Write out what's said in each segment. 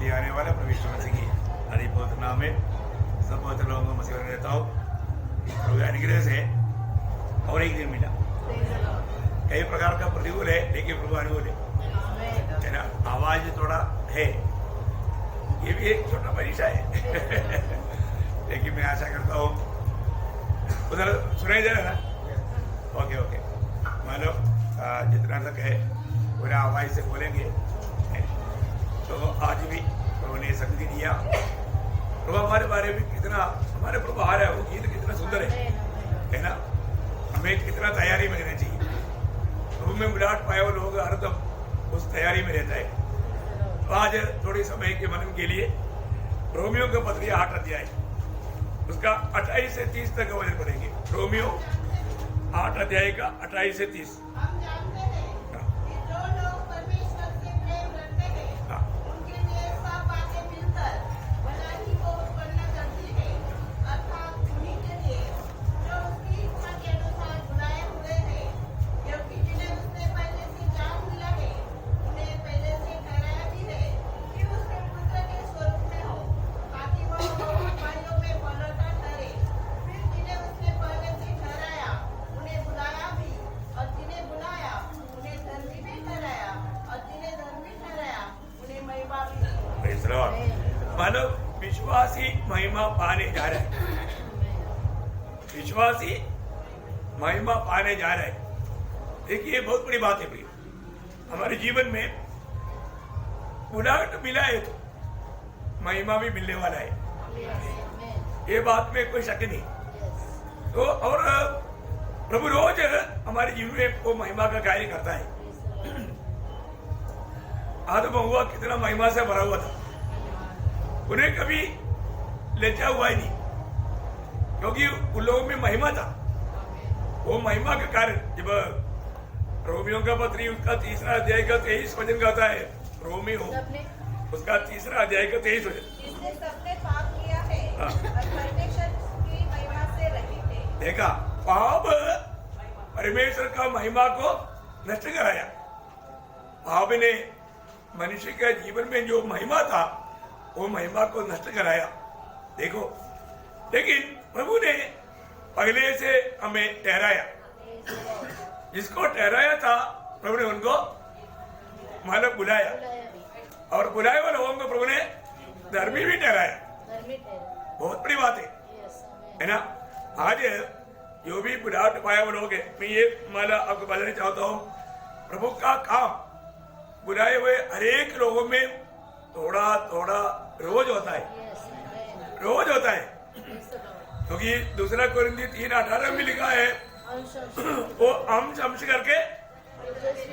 जी आने वाला प्रविष्ट मसीह की हरि पवित्र नाम में सब पवित्र लोगों को मसीह में रहता हूँ। प्रभु के अनुग्रह से और एक दिन मिला। कई प्रकार का प्रतिकूल है लेकिन प्रभु अनुकूल है ना। आवाज थोड़ा है, ये भी एक छोटा परीक्षा है लेकिन मैं आशा करता हूँ उधर सुनाई दे रहा ना। ओके ओके, मान लो जितना तक है पूरा आवाज से बोलेंगे। तो आज भी प्रभु ने शक्ति दिया। प्रभु हमारे बारे में कितना, हमारे प्रभु आ रहा है, वो गीत कितना सुंदर है ना। हमें कितना तैयारी में रहना चाहिए। प्रभु में बुलाहट पाए हुए लोग हरदम उस तैयारी में रहता है। तो आज थोड़ी समय के मनन के लिए रोमियो का पत्री 8 अध्याय उसका 28 से 30 तक का वचन पढ़ेंगे। रोमियो 8 अध्याय का 28 से 30। हम जानते हैं कि जो लोग परमेश्वर से प्रेम रखते हैं उनके लिए सब बातें मिलकर भलाई को उत्पन्न करती है, अर्थात उन्हीं के लिए जो उसकी इच्छा के अनुसार बुलाए हुए हैं। क्योंकि जिन्हें उसने पहले से जान लिया है उन्हें पहले से ठहराया भी है कि उसके पुत्र के स्वरूप में हो, ताकि वह भाइयों में पलटा ठहरे। फिर जिन्हें उसने पहले से ठहराया उन्हें बुलाया भी, और जिन्हें बुलाया उन्हें धर्मी भी ठहराया, और जिन्हें धर्मी ठहराया उन्हें महिमा भी दी। Praise the Lord। मानो विश्वासी महिमा पाने जा रहा है। विश्वासी महिमा पाने जा रहा है। देखिए बहुत बड़ी बात है प्रिय, हमारे जीवन में बुलाहट मिला है तो महिमा भी मिलने वाला है, ये बात में कोई शक नहीं। तो और प्रभु रोज हमारे जीवन में वो महिमा का कार्य करता है। आदम हुआ कितना महिमा से भरा हुआ था, उन्हें कभी लज्जा हुआ ही नहीं, क्योंकि उन लोगों में महिमा था। वो महिमा के कारण जब रोमियो का पत्री उसका 3 अध्याय का 23 वचन कहता है, रोमियो उसका 3 अध्याय का 23 वचन, जिसने सबने पाप किया है और परमेश्वर की महिमा से रहित है। देखा पाप परमेश्वर का महिमा को नष्ट कराया। पाप ने मनुष्य के जीवन में जो महिमा था वो महिमा को नष्ट कराया। देखो, लेकिन प्रभु ने पहले से हमें ठहराया। जिसको ठहराया था प्रभु ने उनको मानव बुलाया, और बुलाए हुए लोगों को प्रभु ने धर्मी भी ठहराया। बहुत बड़ी बात है ना। आज जो भी बुलाहट पाया वो लोग है, मैं ये माला आपको बताना चाहता हूँ, प्रभु का काम बुलाए हुए हरेक लोगों में थोड़ा थोड़ा रोज होता है, रोज होता है। क्योंकि दूसरा कोरिन्थी 3:18 में लिखा है वो अंश अंश करके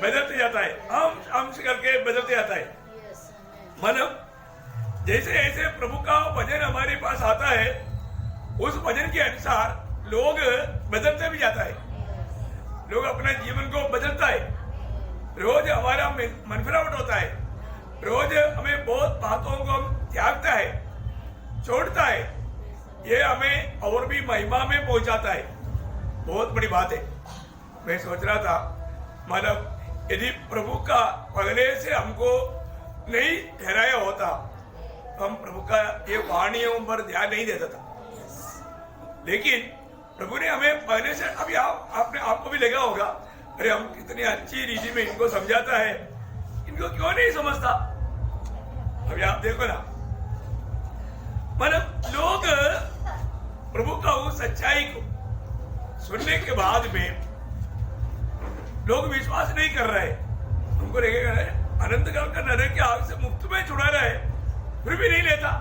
बदलते जाता है, अंश अंश करके बदलते जाता है। मतलब जैसे जैसे प्रभु का वचन हमारे पास आता है उस वचन के अनुसार लोग बदलते भी जाता है, लोग अपना जीवन को बदलता है। रोज हमारा मन फिरावट होता है, रोज हमें बहुत बातों को त्यागता है, छोड़ता है, ये हमें और भी महिमा में पहुंचाता है। बहुत बड़ी बात है। मैं सोच रहा था, मतलब यदि प्रभु का पहले से हमको नहीं ठहराया होता तो हम प्रभु का ये वाणियों पर ध्यान नहीं देता था। लेकिन प्रभु ने हमें पहले से, अभी आपने आपको भी लगा होगा, अरे हम कितनी अच्छी रीति में इनको समझाता है, इनको क्यों नहीं समझता। अभी आप देखो ना, मतलब लोग प्रभु का उस सच्चाई को सुनने के बाद में लोग विश्वास नहीं कर रहे। हमको लगेगा अनंत काल का नरक की आग से मुफ्त में छुड़ा रहा है, फिर भी नहीं लेता।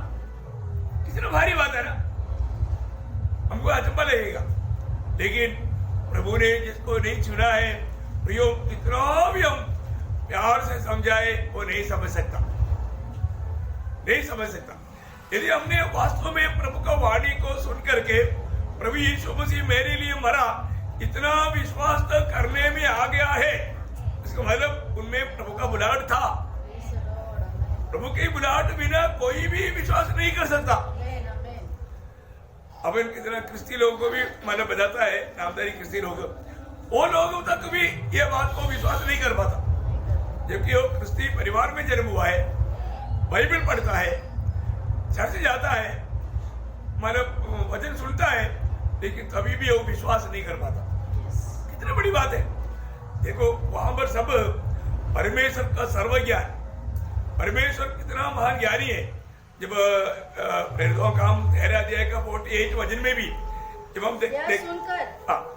कितना भारी बात है ना, हमको अचंभा लगेगा। लेकिन प्रभु ने जिसको नहीं चुना है, प्रियो कितना भी हम प्यार से समझाए वो नहीं समझ सकता, नहीं समझ सकता। यदि हमने वास्तव में प्रभु का वाणी को सुन करके प्रभु यीशु मसीह मेरे लिए मरा, इतना विश्वास तो करने में आ गया है, इसका मतलब उनमें प्रभु का बुलाहट था। प्रभु की बुलाहट बिना कोई भी विश्वास नहीं कर सकता। अब इन कितना क्रिस्ती लोगों को भी मतलब बताता है, नामधारी क्रिस्ती लोग, वो लोगों तक भी ये बात को विश्वास नहीं कर पाता, जबकि वो क्रिस्ती परिवार में जन्म हुआ है। बाइबल पढ़ता है, चर्च जाता है, मतलब वचन सुनता है, लेकिन कभी भी वो विश्वास नहीं कर पाता। कितनी बड़ी बात है। देखो वहां पर सब परमेश्वर का सर्वज्ञान, परमेश्वर कितना महान ज्ञानी है। जब प्रेरितों का हम 13 अध्याय का 48 वचन में भी जब हम सुनकर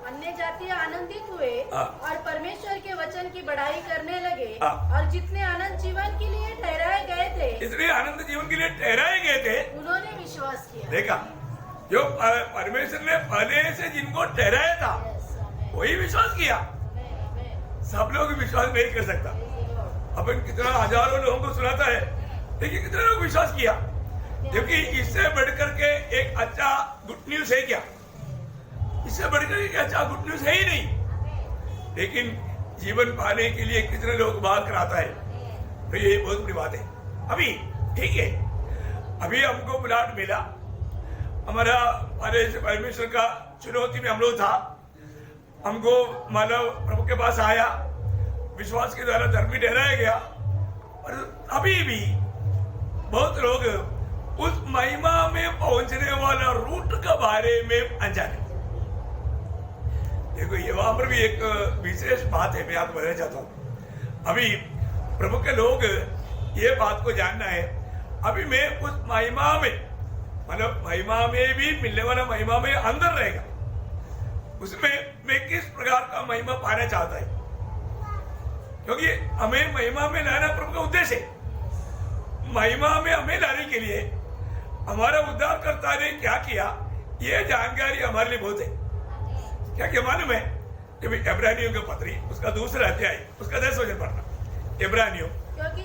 अन्य जाति आनंदित हुए और परमेश्वर के वचन की बढ़ाई करने लगे और जितने आनंद जीवन के लिए ठहराए गए थे, इसलिए आनंद जीवन के लिए ठहराए गए थे, उन्होंने विश्वास किया। देखा, जो परमेश्वर ने पहले से जिनको ठहराया था वही विश्वास किया। सब लोग विश्वास नहीं कर सकता। अपन कितना हजारों लोगों को सुनाता है, लेकिन कितने लोग विश्वास किया? क्योंकि इससे बढ़कर के एक अच्छा गुड न्यूज है क्या? इससे बढ़कर एक अच्छा गुड न्यूज है ही नहीं। लेकिन जीवन पाने के लिए कितने लोग बाहर कराता है, तो ये बहुत बड़ी बात है। अभी ठीक है, अभी हमको बुलाट मिला, हमारा परमेश्वर का चुनौती में हम लोग था, हमको मानव प्रभु के पास आया, विश्वास के द्वारा धर्मी ठहराया गया। और अभी भी बहुत लोग उस महिमा में पहुंचने वाला रूट के बारे में अनजाने। देखो ये वहां पर भी एक विशेष बात है, मैं आपको बताना चाहता हूँ। अभी प्रभु के लोग ये बात को जानना है, अभी मैं उस महिमा में, मतलब महिमा में भी मिलने वाला महिमा में अंदर रहेगा, उसमें मैं किस प्रकार का महिमा पाना चाहता है, क्योंकि हमें महिमा में लाना प्रभु का उद्देश्य है। महिमा में हमें लाने के लिए हमारा उद्धारकर्ता ने क्या किया, ये जानकारी हमारे लिए बहुत है। क्या क्या मालूम है? जब इब्रानियों के पत्री उसका दूसरा अध्याय उसका 10 वचन पढ़ना, इब्रानियों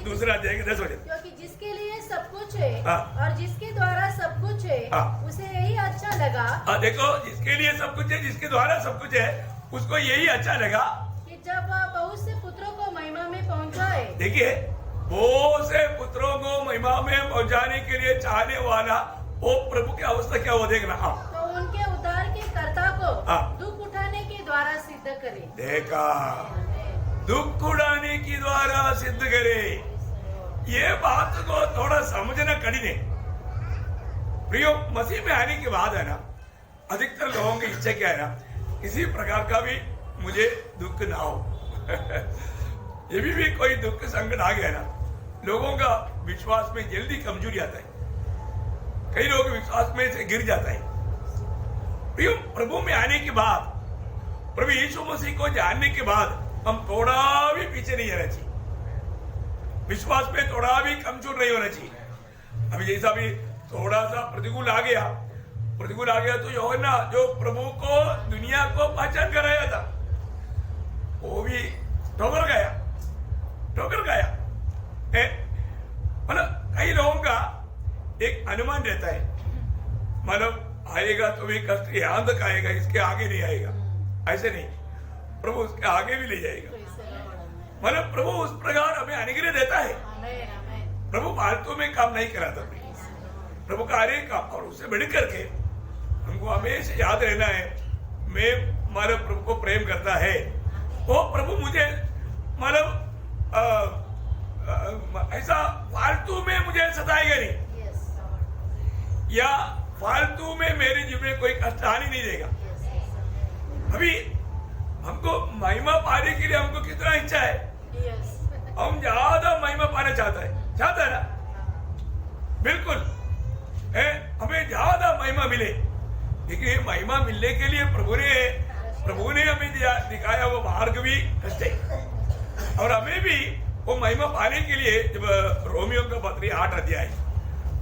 दूसरा अध्याय के 10 वचन। क्योंकि जिसके लिए सब कुछ है हाँ। और जिसके द्वारा सब कुछ है, हाँ। उसे यही अच्छा लगा। देखो, जिसके लिए सब कुछ है, जिसके द्वारा सब कुछ है, उसको यही अच्छा लगा कि जब वह बहुत से पुत्रों को महिमा में पहुंचाए। देखिए, बहुत से पुत्रों को महिमा में पहुंचाने के लिए चाहने वाला वो प्रभु की अवस्था क्या हो देखना। तो उनके उद्धार के कर्ता को हाँ। दुख उठाने के द्वारा सिद्ध करे। देखा, दुख उड़ाने के द्वारा सिद्ध करे। ये बात को थोड़ा समझना कठिन है। प्रियो, मसीह में आने के बाद है ना, अधिकतर लोगों की इच्छा क्या है ना, किसी प्रकार का भी मुझे दुख ना हो। ये भी कोई दुख संकट आ गया ना, लोगों का विश्वास में जल्दी कमजोरी आता है, कई लोग विश्वास में से गिर जाता है। प्रियो, प्रभु में आने के बाद, प्रभु यीशु मसीह को जानने के बाद हम थोड़ा भी पीछे नहीं रहना चाहिए, विश्वास में थोड़ा भी कमजोर नहीं होना चाहिए। अभी जैसा भी थोड़ा सा प्रतिकूल आ गया तो यूहन्ना जो प्रभु को दुनिया को पहचान कराया था, वो भी ठोकर गया। मतलब कई लोगों का एक अनुमान रहता है, मतलब आएगा तो भी कष्ट यहाँ तक आएगा, इसके आगे नहीं आएगा। ऐसे नहीं, प्रभु उसके आगे भी ले जाएगा। मतलब प्रभु उस प्रकार हमें अनुग्रह देता है। प्रभु फालतू में काम नहीं कराता, प्रभु का हर एक काम, और उससे बढ़ करके हमको हमेशा याद रहना है, मैं हमारे प्रभु को प्रेम करता है, वो प्रभु मुझे मतलब ऐसा फालतू में मुझे सताएगा नहीं, या फालतू में मेरे जीवन में कोई कष्ट आने नहीं देगा। अभी हमको महिमा पाने के लिए हमको कितना इच्छा है, हम ज्यादा महिमा पाना चाहता है ना, बिल्कुल है, हमें ज्यादा महिमा मिले। लेकिन ये महिमा मिलने के लिए प्रभु ने हमें दिखाया वो मार्ग भी कष्ट है, और हमें भी वो महिमा पाने के लिए जब रोमियो का पत्री 8 अध्याय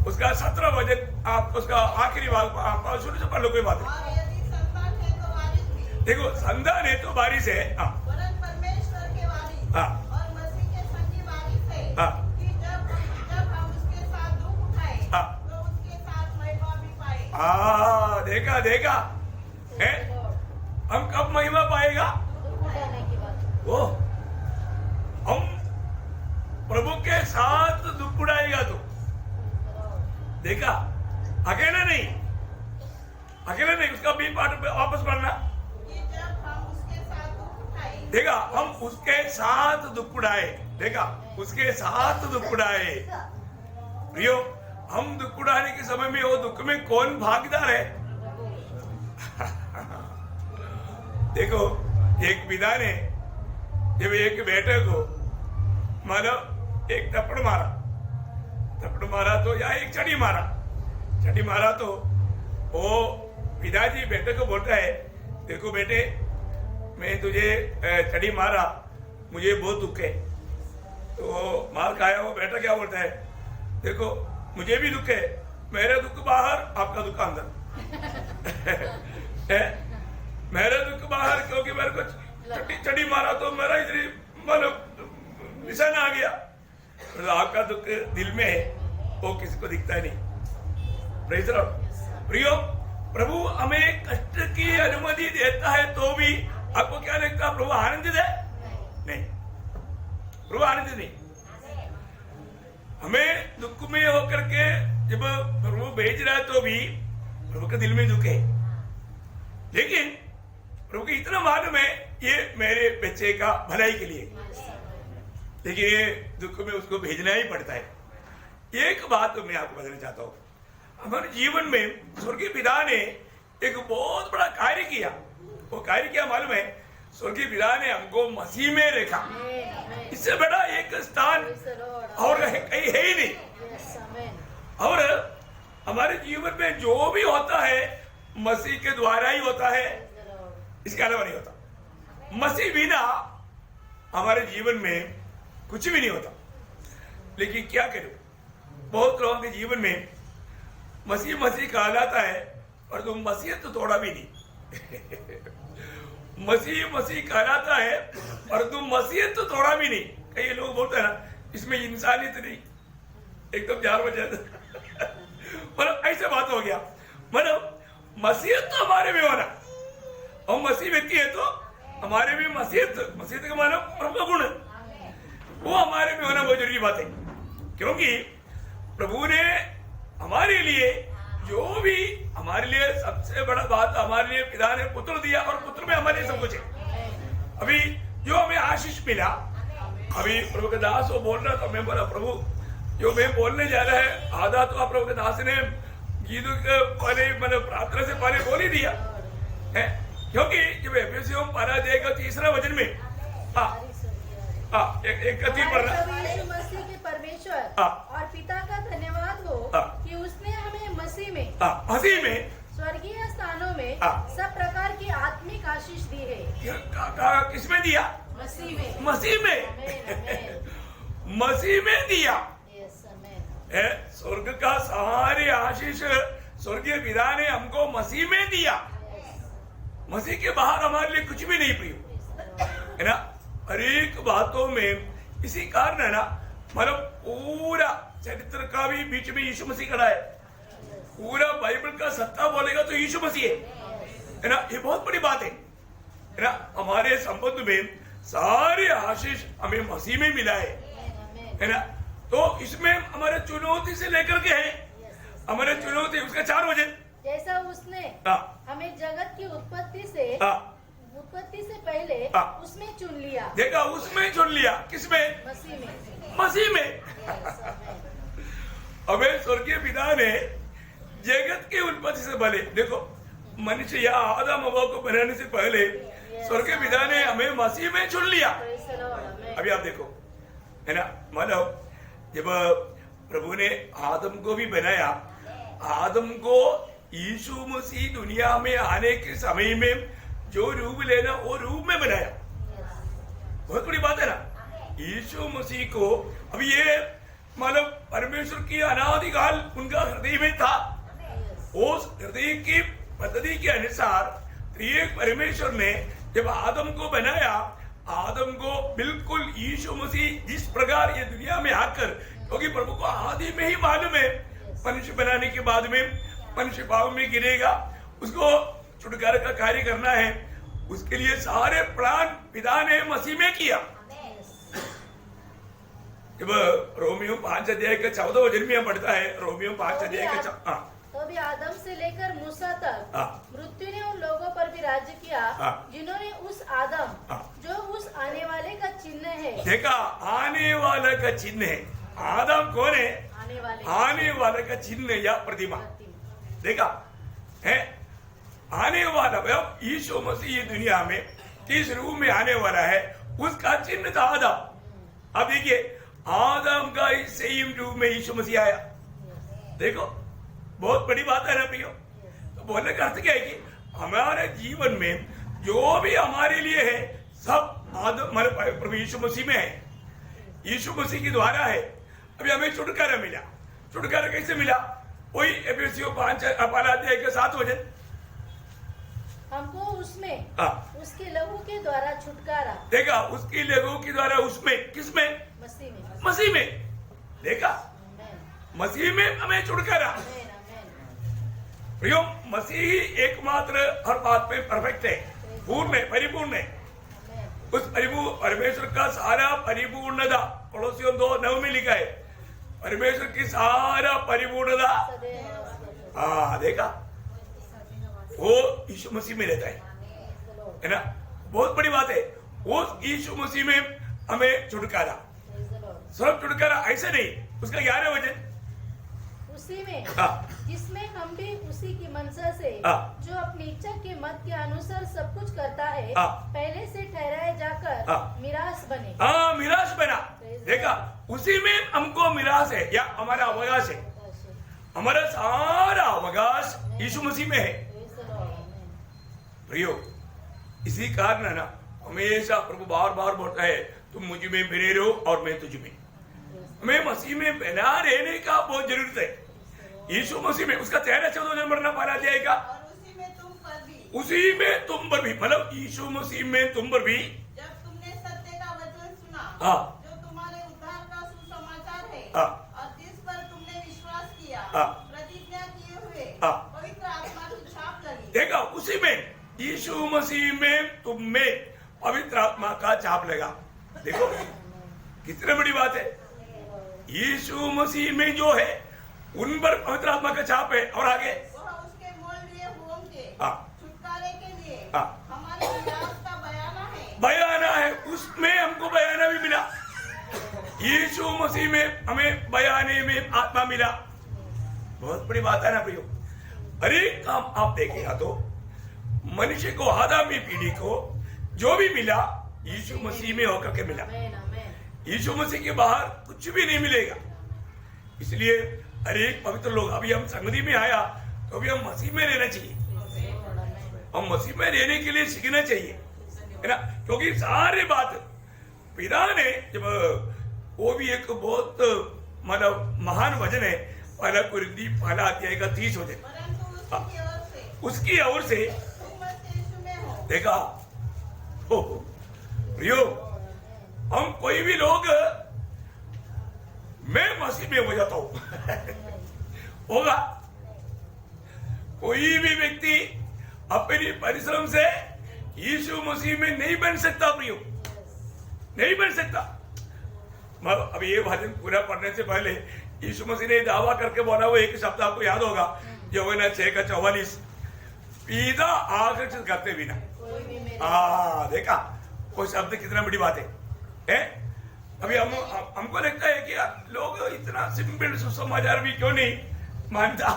उसका 17 वचन, आप उसका आखिरी भाग आप शुरू से पढ़ लो, कोई बात नहीं। देखो, संतान है तो बारिश है, परमेश्वर के वारिस और मसीह के संगी वारिस है, कि जब हम उसके साथ दुख उठाए तो उसके साथ महिमा भी पाए। देखा है, हम कब महिमा पाएगा? वो हम प्रभु के साथ दुख उड़ाएगा तो देखा, अकेला नहीं, उसका भी पाठ वापस पढ़ना। देखा, हम उसके साथ दुख उड़ाए, देखा, उसके साथ दुख उड़ाए, प्रियो, हम दुख उड़ाने के समय में वो दुख में कौन भागीदार है? देखो, एक पिता ने जब एक बेटे को मानो एक थप्पड़ मारा तो या एक छड़ी मारा तो वो पिताजी बेटे को बोलता है, देखो बेटे, मैं तुझे छड़ी मारा, मुझे बहुत दुख है। तो मार खाया वो बेटा क्या बोलता है, देखो मुझे भी दुख है, मेरा दुख बाहर, आपका दुख अंदर। मेरा दुख बाहर, क्योंकि मेरे को छड़ी मारा तो मेरा मतलब निशान आ गया। तो आपका दुख दिल में है, वो किसी को दिखता नहीं। Praise the Lord. प्रियो, प्रभु हमें कष्ट की अनुमति देता है तो भी आपको क्या लगता है, प्रभु आनंदित है? नहीं, प्रभु आनंदित नहीं। हमें दुख में होकर के जब प्रभु भेज रहा है तो भी प्रभु के दिल में दुख है, लेकिन प्रभु को इतना मालूम है ये मेरे बच्चे का भलाई के लिए, लेकिन ये दुख में उसको भेजना ही पड़ता है। एक बात मैं आपको बताना चाहता हूं, हमारे जीवन में स्वर्गीय पिता ने एक बहुत बड़ा कार्य किया। वो कार्य क्या मालूम है? स्वर्गीय पिता ने हमको मसीह में रखा। इससे बड़ा एक स्थान और कहीं है ही नहीं। और हमारे जीवन में जो भी होता है मसीह के द्वारा ही होता है, इसके अलावा नहीं होता। मसीह बिना हमारे जीवन में कुछ भी नहीं होता। लेकिन क्या करूं, बहुत लोगों के जीवन में मसीह कहलाता है और तुम मसीह तो थोड़ा भी नहीं। मसीह कहलाता है और तुम मसीह तो थोड़ा भी नहीं। कई लोग बोलते हैं ना, इसमें इंसानियत नहीं, एकदम 4 बजे। मतलब ऐसे बात हो गया। मतलब मसीह तो हमारे में होना, और मसीह व्यक्ति है तो हमारे में मसीह का मानो प्रभु गुण, वो हमारे में होना बहुत जरूरी बात है। क्योंकि प्रभु ने हमारे लिए जो भी, हमारे लिए सबसे बड़ा बात, हमारे लिए पिता ने पुत्र दिया और पुत्र में हमारे लिए सब कुछ है। अभी जो हमें आशीष मिला, अभी प्रभु के दास वो बोल रहा था, मैं बोला प्रभु जो मैं बोलने जा रहा है आधा तो आप प्रभु के दास ने गीत के पहले, मतलब प्रार्थना से पहले बोल ही दिया है। क्योंकि जब एफएससियों पढ़ा देगा 3रा वचन में एक कथी पढ़ना, मसीह के परमेश्वर और पिता का धन्यवाद हो कि उसने हमें मसीह में स्वर्गीय स्थानों में सब प्रकार की आत्मिक आशीष दी है। किसमें दिया? मसीह में दिया। स्वर्ग का सारे आशीष स्वर्गीय पिता ने हमको मसीह में दिया। मसीह के बाहर हमारे लिए कुछ भी नहीं प्रिय, है ना। हर एक बातों में इसी कारण है ना, मतलब पूरा चरित्र का भी बीच में यीशु मसीह खड़ा है। पूरा बाइबल का सत्ता बोलेगा तो यीशु मसीह है ना। ये बहुत बड़ी बात है ना। हमारे संबंध में सारे आशीष हमें मसीह में मिला है ना। तो इसमें हमारे चुनौती से लेकर के है, हमारे चुनौती उसका 4 वचन, जैसा उसने हमें जगत की उत्पत्ति से पहले उसमें चुन लिया। देखा, उसमें चुन लिया। किसमें? मसीह में। हमें स्वर्गीय पिता ने जगत की उत्पत्ति से पहले, देखो मनुष्य या आदम हव्वा को बनाने से पहले स्वर्गीय पिता ने हमें मसीह में चुन लिया। अभी आप देखो, है ना। मतलब जब प्रभु ने आदम को भी बनाया, आदम को यीशु मसीह दुनिया में आने के समय में जो रूप लेना वो रूप में बनाया। बहुत बड़ी बात है ना। यीशु मसीह को अभी ये मतलब परमेश्वर की अनादिकाल उनका हृदय में था। उस हृदय की पद्धति के अनुसार त्रिएक परमेश्वर ने जब आदम को बनाया, आदम को बिल्कुल यीशु मसीह जिस प्रकार ये दुनिया में आकर, क्योंकि प्रभु को आदि में ही मालूम है मनुष्य बनाने के बाद में मनुष्य पाप में गिरेगा, उसको छुटकारे का कार्य करना है, उसके लिए सारे प्लान पिता ने मसीह में किया। जब रोमियो 5 अध्याय का 14 वचन में पढ़ता है, रोमियो 5 अध्याय का तो भी आदम से लेकर मूसा तक मृत्यु ने उन लोगों पर भी राज्य किया जिन्होंने उस आदम जो उस आने वाले का चिन्ह है। देखा, आने वाला का चिन्ह है। आदम कौन है? का चिन्ह या प्रतिमा देखा है। आने वाला मतलब यीशु मसीह ये दुनिया में किस रूप में आने वाला है उसका चिन्ह था आदम। अब देखिए आदम का इस सेम रूप में यीशु मसीह आया। देखो बहुत बड़ी बात है ना प्रियो। तो बोलने का अर्थ क्या है कि हमारे जीवन में जो भी हमारे लिए है सब आदम हमारे प्रभु यीशु मसीह में है, यीशु मसीह के द्वारा है। अभी हमें छुटकारा मिला। छुटकारा कैसे मिला? वही एफएससी 5:7 वचन, हमको उसमें उसके लहू के द्वारा छुटकारा। देखा उसकी लहू के द्वारा, उसमें किसमें? मसीह में। मसीह में। देखा मसीह में हमें छुटकारा। प्रियो मसीह एकमात्र हर बात में परफेक्ट है, पूर्ण है, परिपूर्ण है। उस परमेश्वर का सारा परिपूर्णता पड़ोसियों 2:9 में लिखा है, परमेश्वर की सारा परिपूर्णता देखा वो यीशु मसीह में रहता है ना। बहुत बड़ी बात है। वो यीशु मसीह में हमें छुटकारा, सब छुटकारा ऐसे नहीं। उसका 11 वचन, उसी में जिसमें हम भी उसी की मनसा से जो अपनी इच्छा के मत के अनुसार सब कुछ करता है पहले से ठहराए जाकर मिरास बने। मिरास बना। देखा उसी में हमको मिरास है या हमारा अवकाश है। हमारा सारा अवकाश यीशु मसीह में है। प्रियो इसी कारण है ना हमेशा प्रभु बार बार बोलता है तुम मुझ में बने रहो और मैं तुझ में। हमें मसीह में बना रहने का बहुत जरूरत है। यीशु मसीह में उसका 13-14 मरना पाला जाएगा। उसी में तुम पर भी, उसी में तुम पर भी मतलब यीशु मसीह में तुम पर भी, जब तुमने सत्य का वचन सुना जो तुम्हारे उद्धार का सुसमाचार है और जिस पर तुमने विश्वास किया, प्रतिज्ञा किए हुए पवित्र आत्मा की छाप लगी। देखा उसी में यीशु मसीह में तुम में पवित्र आत्मा का छाप लगा। देखो कितनी बड़ी बात है। यीशु मसीह में जो है उन पर पवित्र आत्मा का छाप है। और आगे वह उसके मोल लिए होम के छुटकारे के लिए हमारे विलास का बयाना है। उसमें हमको बयाना भी मिला। यीशु मसीह में हमें बयाने में आत्मा मिला। बहुत बड़ी बात है ना प्रियो। हर एक काम आप देखेगा तो मनुष्य को आदमी पीढ़ी को जो भी मिला यीशु मसीह में होकर के मिला। यीशु मसीह के बाहर कुछ भी नहीं मिलेगा। इसलिए हर एक पवित्र लोग, अभी हम संगति में आया तो अभी हम मसीह में रहना चाहिए। हम मसीह में रहने के लिए सीखना चाहिए है ना, क्योंकि सारे बात पिता ने जब वो भी एक बहुत मतलब महान वचन है, पहला कुरिन्थी 1:30 वचन, उसकी ओर से देखा हो प्रियो। हम कोई भी लोग मैं मसीह में हो जाता हूं होगा। कोई भी व्यक्ति अपनी परिश्रम से यीशु मसीह में नहीं बन सकता प्रियो, नहीं बन सकता। अब ये भजन पूरा पढ़ने से पहले यीशु मसीह ने दावा करके बोला, वो एक शब्द आपको याद होगा, यूहन्ना 6:44, पिता आकर्षित करते बिना। देखा वो शब्द कितना बड़ी बात है? अभी हमको लगता है कि लोग इतना सिंपल सुसमाचार भी क्यों नहीं मानता,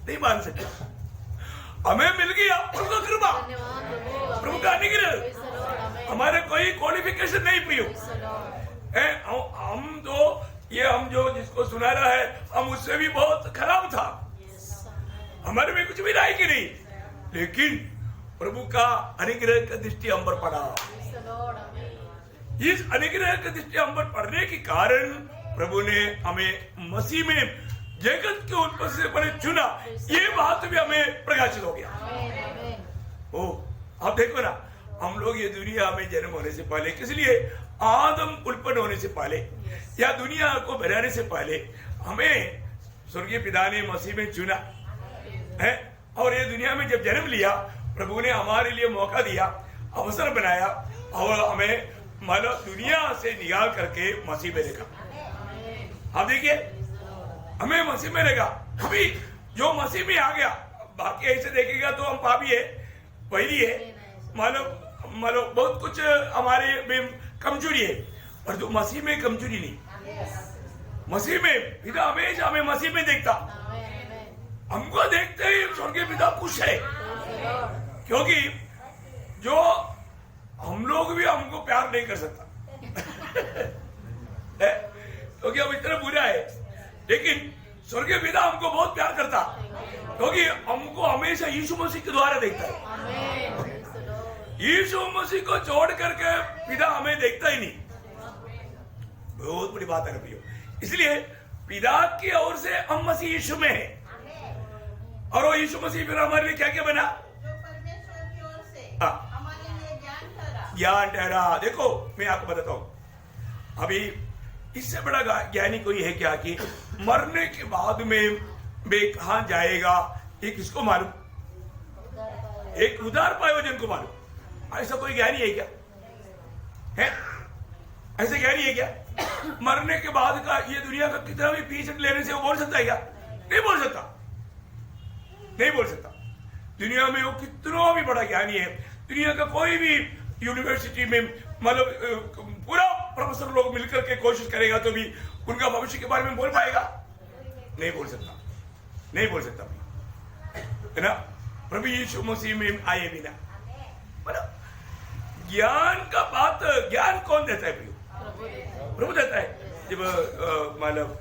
नहीं मान सकता। हमें मिल गया प्रभु का कृपा, प्रभु का अनुग्रह। हमारे कोई क्वालिफिकेशन नहीं पियो है। हम जो जिसको सुना रहा है हम उससे भी बहुत खराब था, हमारे में कुछ भी नहीं कि नहीं, लेकिन प्रभु का अनुग्रह का दृष्टि हम पर पड़ा। इस अनुग्रह का दृष्टि हम पर पड़ने के कारण प्रभु ने हमें मसीह में जगत के उत्पत्ति से पहले चुना। ये बात भी हमें प्रकाशित हो गया। आप देखो ना, हम लोग ये दुनिया में जन्म होने से पहले, किस लिए? आदम उत्पन्न होने से पहले या दुनिया को बनाने से पहले हमें स्वर्गीय पिता ने मसीह में चुना है। और ये दुनिया में जब जन्म लिया, प्रभु ने हमारे लिए मौका दिया, अवसर बनाया और हमें मतलब दुनिया से निकाल करके मसीह में रखा। अब देखिए हमें मसीह में रहेगा। अभी जो मसीह में आ गया, बाकी ऐसे देखेगा तो हम पापी है, वही है, मानो बहुत कुछ हमारे में कमजोरी है, पर जो मसीह में कमजोरी नहीं। मसीह में पिता हमेशा हमें मसीह में देखता हमको देखते ही स्वर्गीय पिता खुश है, क्योंकि जो हम लोग भी हमको प्यार नहीं कर सकता क्योंकि हम इतने बुरे है, लेकिन स्वर्गीय पिता हमको बहुत प्यार करता, क्योंकि हमको हमेशा यीशु मसीह के द्वारा देखता है। यीशु मसीह को छोड़ करके पिता हमें देखता ही नहीं। बहुत बड़ी बात है प्रियो। इसलिए पिता की ओर से हम मसीह यीशु में है, और वो यीशु मसीह फिर हमारे लिए क्या क्या बना? जो परमेश्वर की ओर से हमारे लिए ज्ञान ठहरा। देखो मैं आपको बताता हूं, अभी इससे बड़ा ज्ञानी कोई है क्या कि मरने के बाद में वे कहां जाएगा ये किसको मालूम? एक उधार पाए जन को मालूम। ऐसा कोई ज्ञानी है क्या? है ऐसा ज्ञानी है क्या? मरने के बाद का ये दुनिया का कितना भी फीसद लेने से वो बोल सकता है क्या? नहीं बोल सकता, नहीं बोल सकता। दुनिया में वो कितना भी बड़ा ज्ञानी है, दुनिया का कोई भी यूनिवर्सिटी में मतलब पूरा प्रोफेसर लोग मिलकर के कोशिश करेगा तो भी उनका भविष्य के बारे में बोल पाएगा? नहीं बोल सकता, नहीं बोल सकता, है ना। प्रभु यीशु मसीह में आए बिना मतलब ज्ञान का बात, ज्ञान कौन देता है? प्रभु देता है। जब मतलब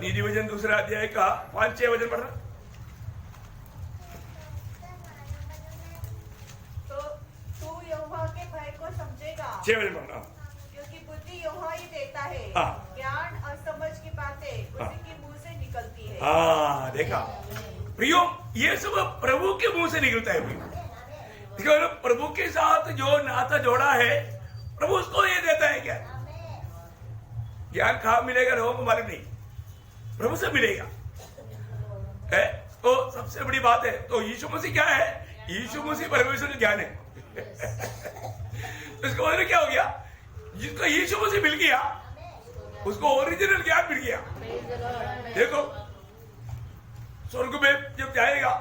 नीति वचन 2 अध्याय का 5-6 वचन पढ़ना, तो तू यहोवा के भय को समझेगा, 6 वचन पढ़ना, क्योंकि बुद्धि यहोवा ही देता है, ज्ञान और समझ की बातें उसी के मुंह से निकलती है। हाँ देखा प्रियो, ये सब प्रभु के मुंह से निकलता है प्रियो। प्रभु के साथ जो नाता जोड़ा है प्रभु उसको ये देता है। क्या ज्ञान कहां मिलेगा लोगों को मालूम नहीं, प्रभु से मिलेगा है। तो सबसे बड़ी बात है, तो यीशु मसीह क्या है? यीशु मसीह परमेश्वर का ज्ञान है तो इसका मतलब क्या हो गया? जिसको यीशु मसीह मिल गया उसको ओरिजिनल ज्ञान मिल गया। देखो स्वर्ग में जब जाएगा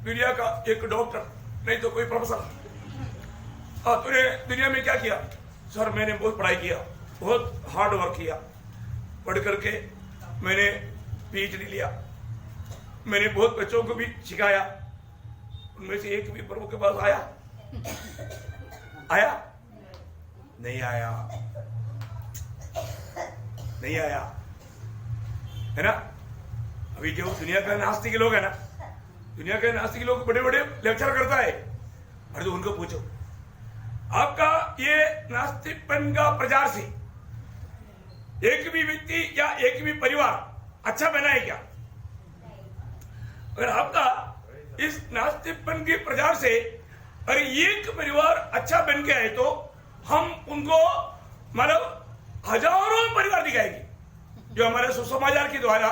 दुनिया का एक डॉक्टर, नहीं तो कोई प्रोफेसर, तूने दुनिया में क्या किया? सर मैंने बहुत पढ़ाई किया, बहुत हार्ड वर्क किया, पढ़ करके मैंने पीएचडी लिया, मैंने बहुत बच्चों को भी सिखाया, उनमें से एक भी प्रभु के पास आया? आया? नहीं आया, नहीं आया, है ना। अभी जो दुनिया का नास्तिक लोग है ना, दुनिया के नास्तिक लोग बड़े बड़े लेक्चर करता है, अरे तो उनको पूछो आपका ये नास्तिकपन का प्रचार से एक भी व्यक्ति या एक भी परिवार अच्छा बना है क्या? अगर आपका इस नास्तिकपन के प्रचार से अगर एक परिवार अच्छा बन के आए तो हम उनको मतलब हजारों परिवार दिखाएंगे जो हमारे सुसमाचार के द्वारा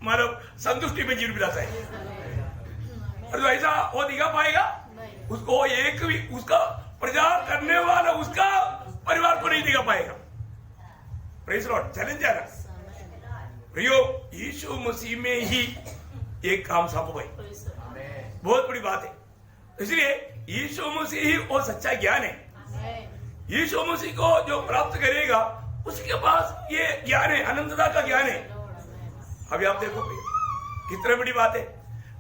मतलब संतुष्टि में जीवन बिताता है। तो ऐसा वो दिखा पाएगा? उसको एक भी उसका प्रचार करने वाला उसका परिवार को नहीं दिखा पाएगा। प्रेज़ लॉर्ड, चैलेंज है ना प्रियो। यीशु मसीह में ही एक काम संभव है, बहुत बड़ी बात है। इसलिए यीशु मसीह ही वो सच्चा ज्ञान है। यीशु मसीह को जो प्राप्त करेगा उसके पास ये ज्ञान है, अनंतता का ज्ञान है। अभी आप देखो कितनी बड़ी बात है।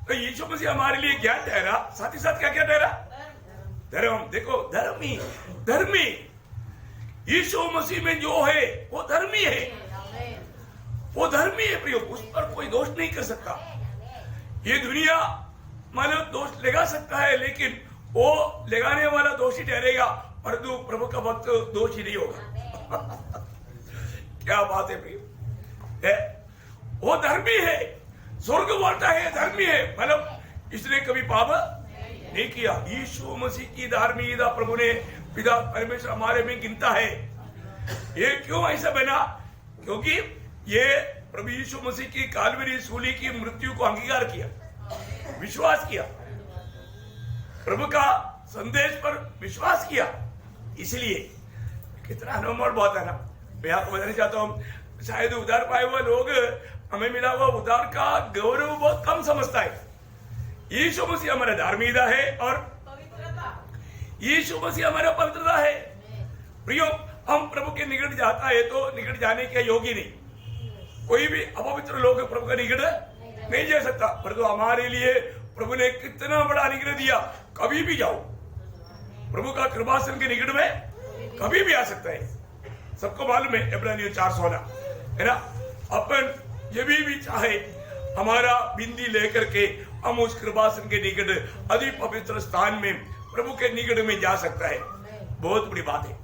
तो यीशु मसीह हमारे लिए ज्ञान ठहरा, साथ ही साथ क्या क्या ठहरा? धर्म। देखो धर्मी, धर्मी यीशु मसीह में जो है वो धर्मी है, वो धर्मी है प्रियो, उस पर कोई दोष नहीं कर सकता। ये दुनिया मानो दोष लगा सकता है, लेकिन वो लगाने वाला दोषी ठहरेगा, परंतु प्रभु का भक्त दोषी नहीं होगा क्या बात है प्रियो, वो धर्मी है, स्वर्ग बोलता है धर्मी है, मतलब इसने कभी पाप नहीं किया। यीशु मसीह की धार्मिकता प्रभु ने पिता परमेश्वर हमारे में गिनता है। ये क्यों ऐसा बना? क्योंकि ये प्रभु यीशु मसीह की कालवरी सूली की मृत्यु को अंगीकार किया, विश्वास किया, प्रभु का संदेश पर विश्वास किया। इसलिए कितना अनमोल बात है ना। मैं आपको बताना चाहता हूँ, शायद उधार पाए हुए लोग हमें मिला हुआ उधार का गौरव बहुत कम समझता है। यीशु मसीह हमारा धार्मिकता है और यीशु मसीह हमारा पवित्रता है। प्रियो, हम प्रभु के निकट जाता है तो निकट जाने के योग्य नहीं। कोई भी अपवित्र लोग प्रभु के निकट नहीं जा सकता, परंतु हमारे लिए प्रभु ने कितना बड़ा अनुग्रह दिया। कभी भी जाओ प्रभु का कृपासन के निकट में, कभी भी आ सकता है। सबको मालूम है इब्रानियों 4:16 है ना। अपन ये भी चाहे हमारा बिंदी लेकर के हम उस कृपासन के निकट अति पवित्र स्थान में प्रभु के निकट में जा सकता है। बहुत बड़ी बात है।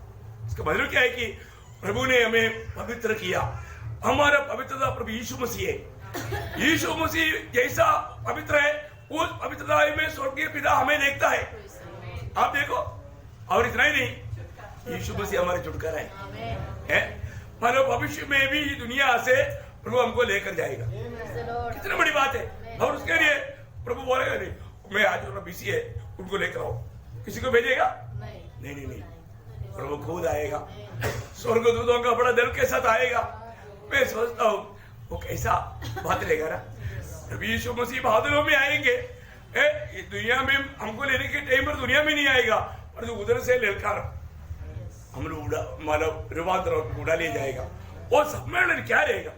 इसका मतलब क्या है कि प्रभु ने हमें पवित्र किया। हमारा पवित्रता प्रभु यीशु मसीह है। यीशु मसीह जैसा पवित्र है, उस पवित्रता में स्वर्गीय पिता हमें देखता है। आप देखो, और इतना ही नहीं, यीशु मसीह हमारे छुटकारा है। मानो भविष्य में भी दुनिया से प्रभु हमको लेकर जाएगा। कितनी बड़ी बात है। और उसके लिए प्रभु बोलेगा नहीं, मैं आज थोड़ा बिजी है, उनको लेकर आओ। किसी को भेजेगा? नहीं नहीं नहीं, प्रभु खुद आएगा। स्वर्गदूतों का बड़ा दल के साथ आएगा। मैं सोचता हूँ वो कैसा बात रहेगा ना। प्रभु यीशु मसीह बादलों में आएंगे। ये दुनिया में हमको लेने के टाइम पर दुनिया में नहीं आएगा, पर उधर से लेकर हम लोग उड़ा, मतलब रूपांतर उड़ा ले जाएगा। वो सम्मेलन क्या रहेगा,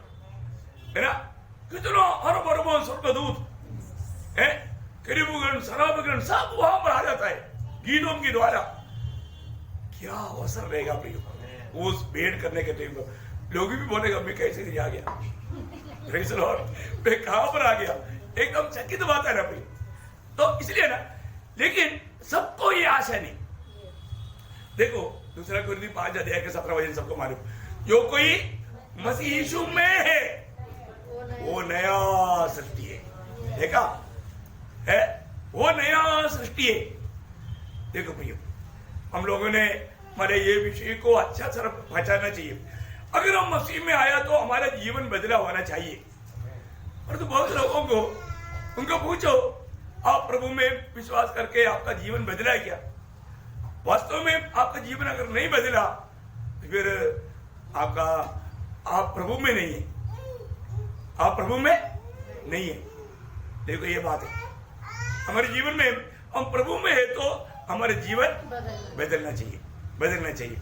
है ना। कितना अरब अरबों स्वर्गदूत है, करीबगण शराबगण सब वहां पर आ जाता है गीतों के द्वारा। क्या अवसर रहेगा प्रियो उस भेंट करने के टाइम पर। लोग भी बोलेगा मैं कैसे नहीं आ गया, मैं कहां पर आ गया। एकदम चकित बात है ना प्रियो। तो इसलिए ना, लेकिन सबको ये आशा नहीं। देखो दूसरा कुरिन्थी 5:17 सबको मालूम, जो कोई मसीह यीशु में है वो नया सृष्टि है। देखा है, वो नया सृष्टि है। देखो भैया, हम लोगों ने हमारे ये विषय को अच्छा तरह पहचानना चाहिए। अगर हम मसीह में आया तो हमारा जीवन बदला होना चाहिए। और तो बहुत लोगों को उनको पूछो, आप प्रभु में विश्वास करके आपका जीवन बदला है क्या? वास्तव में आपका जीवन अगर नहीं बदला तो फिर आप प्रभु में नहीं है, आप प्रभु में नहीं है। देखो ये बात है, हमारे जीवन में हम प्रभु में है तो हमारे जीवन बदलना चाहिए, बदलना चाहिए।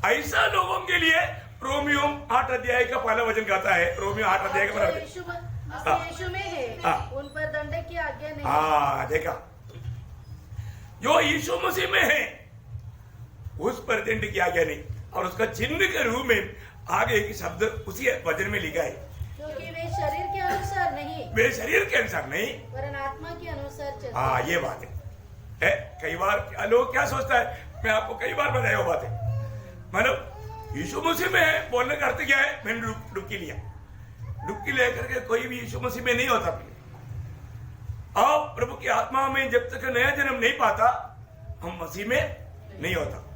ऐसा लोगों के लिए रोमियो 8 का पहला वचन कहता है। रोमियो 8 का पहला वचन, यीशु में है, उन पर दंड की आज्ञा नहीं। हाँ देखा, जो यीशु मसीह में है उस पर दंड की आज्ञा नहीं। और उसका चिन्ह के रूप में आगे एक शब्द उसी वचन में लिखा है, क्योंकि वे शरीर के अनुसार नहीं, वे शरीर के अनुसार नहीं वरन आत्मा के अनुसार चलते। हाँ ये बात है। कई बार लोग क्या सोचता है, मैं आपको कई बार बताया वो बात है। मतलब यीशु मसीह में है बोलने का अर्थ क्या है, मैंने डुबकी लिया। डुबकी लेकर के कोई भी यीशु मसीह में नहीं होता। आप प्रभु की आत्मा में जब तक नया जन्म नहीं पाता, हम मसीह में नहीं होता।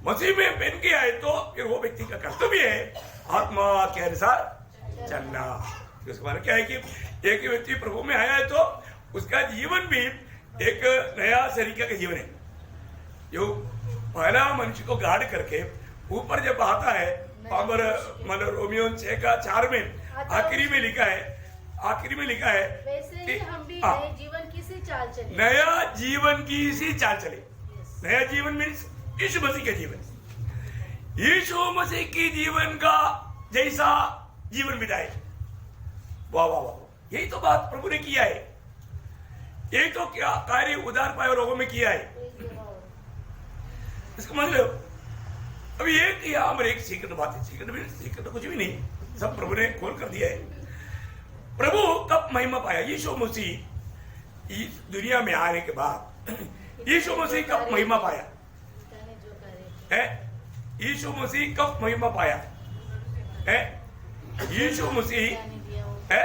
मसीह में बन के आए तो फिर वो व्यक्ति का कर्तव्य है आत्मा के अनुसार चलना। उसका मतलब क्या है कि एक व्यक्ति प्रभु में आया है तो उसका जीवन भी एक नया तरीके का जीवन है। जो पहला मनुष्य को गाड़ करके ऊपर जब आता है, मतलब रोमियो 6:4 में आखिरी में लिखा है, वैसे ही हम भी नए जीवन की सी चाल चले। नया जीवन की सी चाल चले। नया जीवन मीन्स यीशु मसीह का जीवन, यीशु मसीह की जीवन का जैसा जीवन बिताए। वाह वाह वाह, यही तो बात प्रभु ने किया है। यही तो क्या कार्य उदार पाए लोगों में किया है। इसका मतलब अभी एक यहाँ पर एक सीक्रेट बात है। सीक्रेट तो कुछ भी नहीं, सब प्रभु ने खोल कर दिया है। प्रभु कब महिमा पाया? यीशु मसीह इस दुनिया में आने के बाद यीशु मसीह कब महिमा पाया है? यीशु मसीह कब महिमा पाया है? यीशु मसीह है,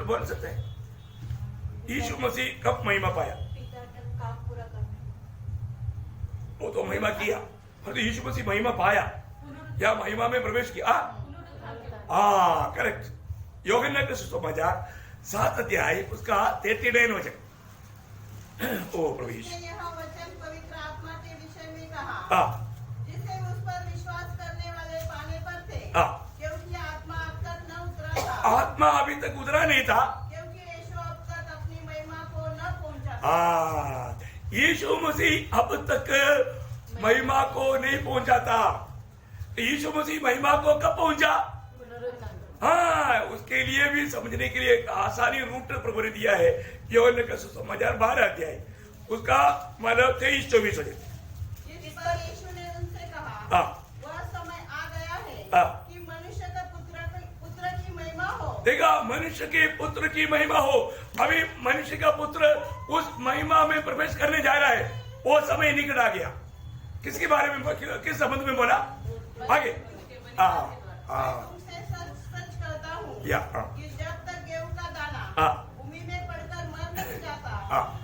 बोल सकते हैं, यीशु मसीह कब महिमा पाया? वो तो महिमा किया, पर तो यीशु मसीह महिमा पाया या महिमा में प्रवेश किया? करेक्ट। यूहन्ना का सुसमाचार 7 उसका 39 वचन। ओ प्रभु यीशु, यहाँ वचन पवित्र आत्मा के विषय में कहा, जिसे उस पर विश्वास करने वाले पाने पर थे, क्योंकि आत्मा अब तक न उतरा था। आत्मा अभी तक उतरा नहीं था, क्योंकि यीशु अब तक अपनी महिमा को न पहुंचा था। यीशु मसीह अब तक महिमा को नहीं पहुंचा था। यीशु मसीह महिमा को कब पहुंचा? लिए भी समझने के लिए एक आसानी रूट प्रभु ने दिया है। यूहन्ना का सुसमाचार 12 अध्याय उसका मतलब 23-24 हो जाए। इस पर यीशु ने उनसे कहा, हाँ। वह समय आ गया है हाँ। कि मनुष्य का पुत्र की महिमा हो। देखा, मनुष्य के पुत्र की महिमा हो। अभी मनुष्य का पुत्र उस महिमा में प्रवेश करने जा रहा है। वो समय निकट आ गया। किसके बारे में, किस संबंध में बोला आगे? तुमसे सच कहता हूँ कि जब तक गेहूं का दाना भूमि में पड़कर मर नहीं जाता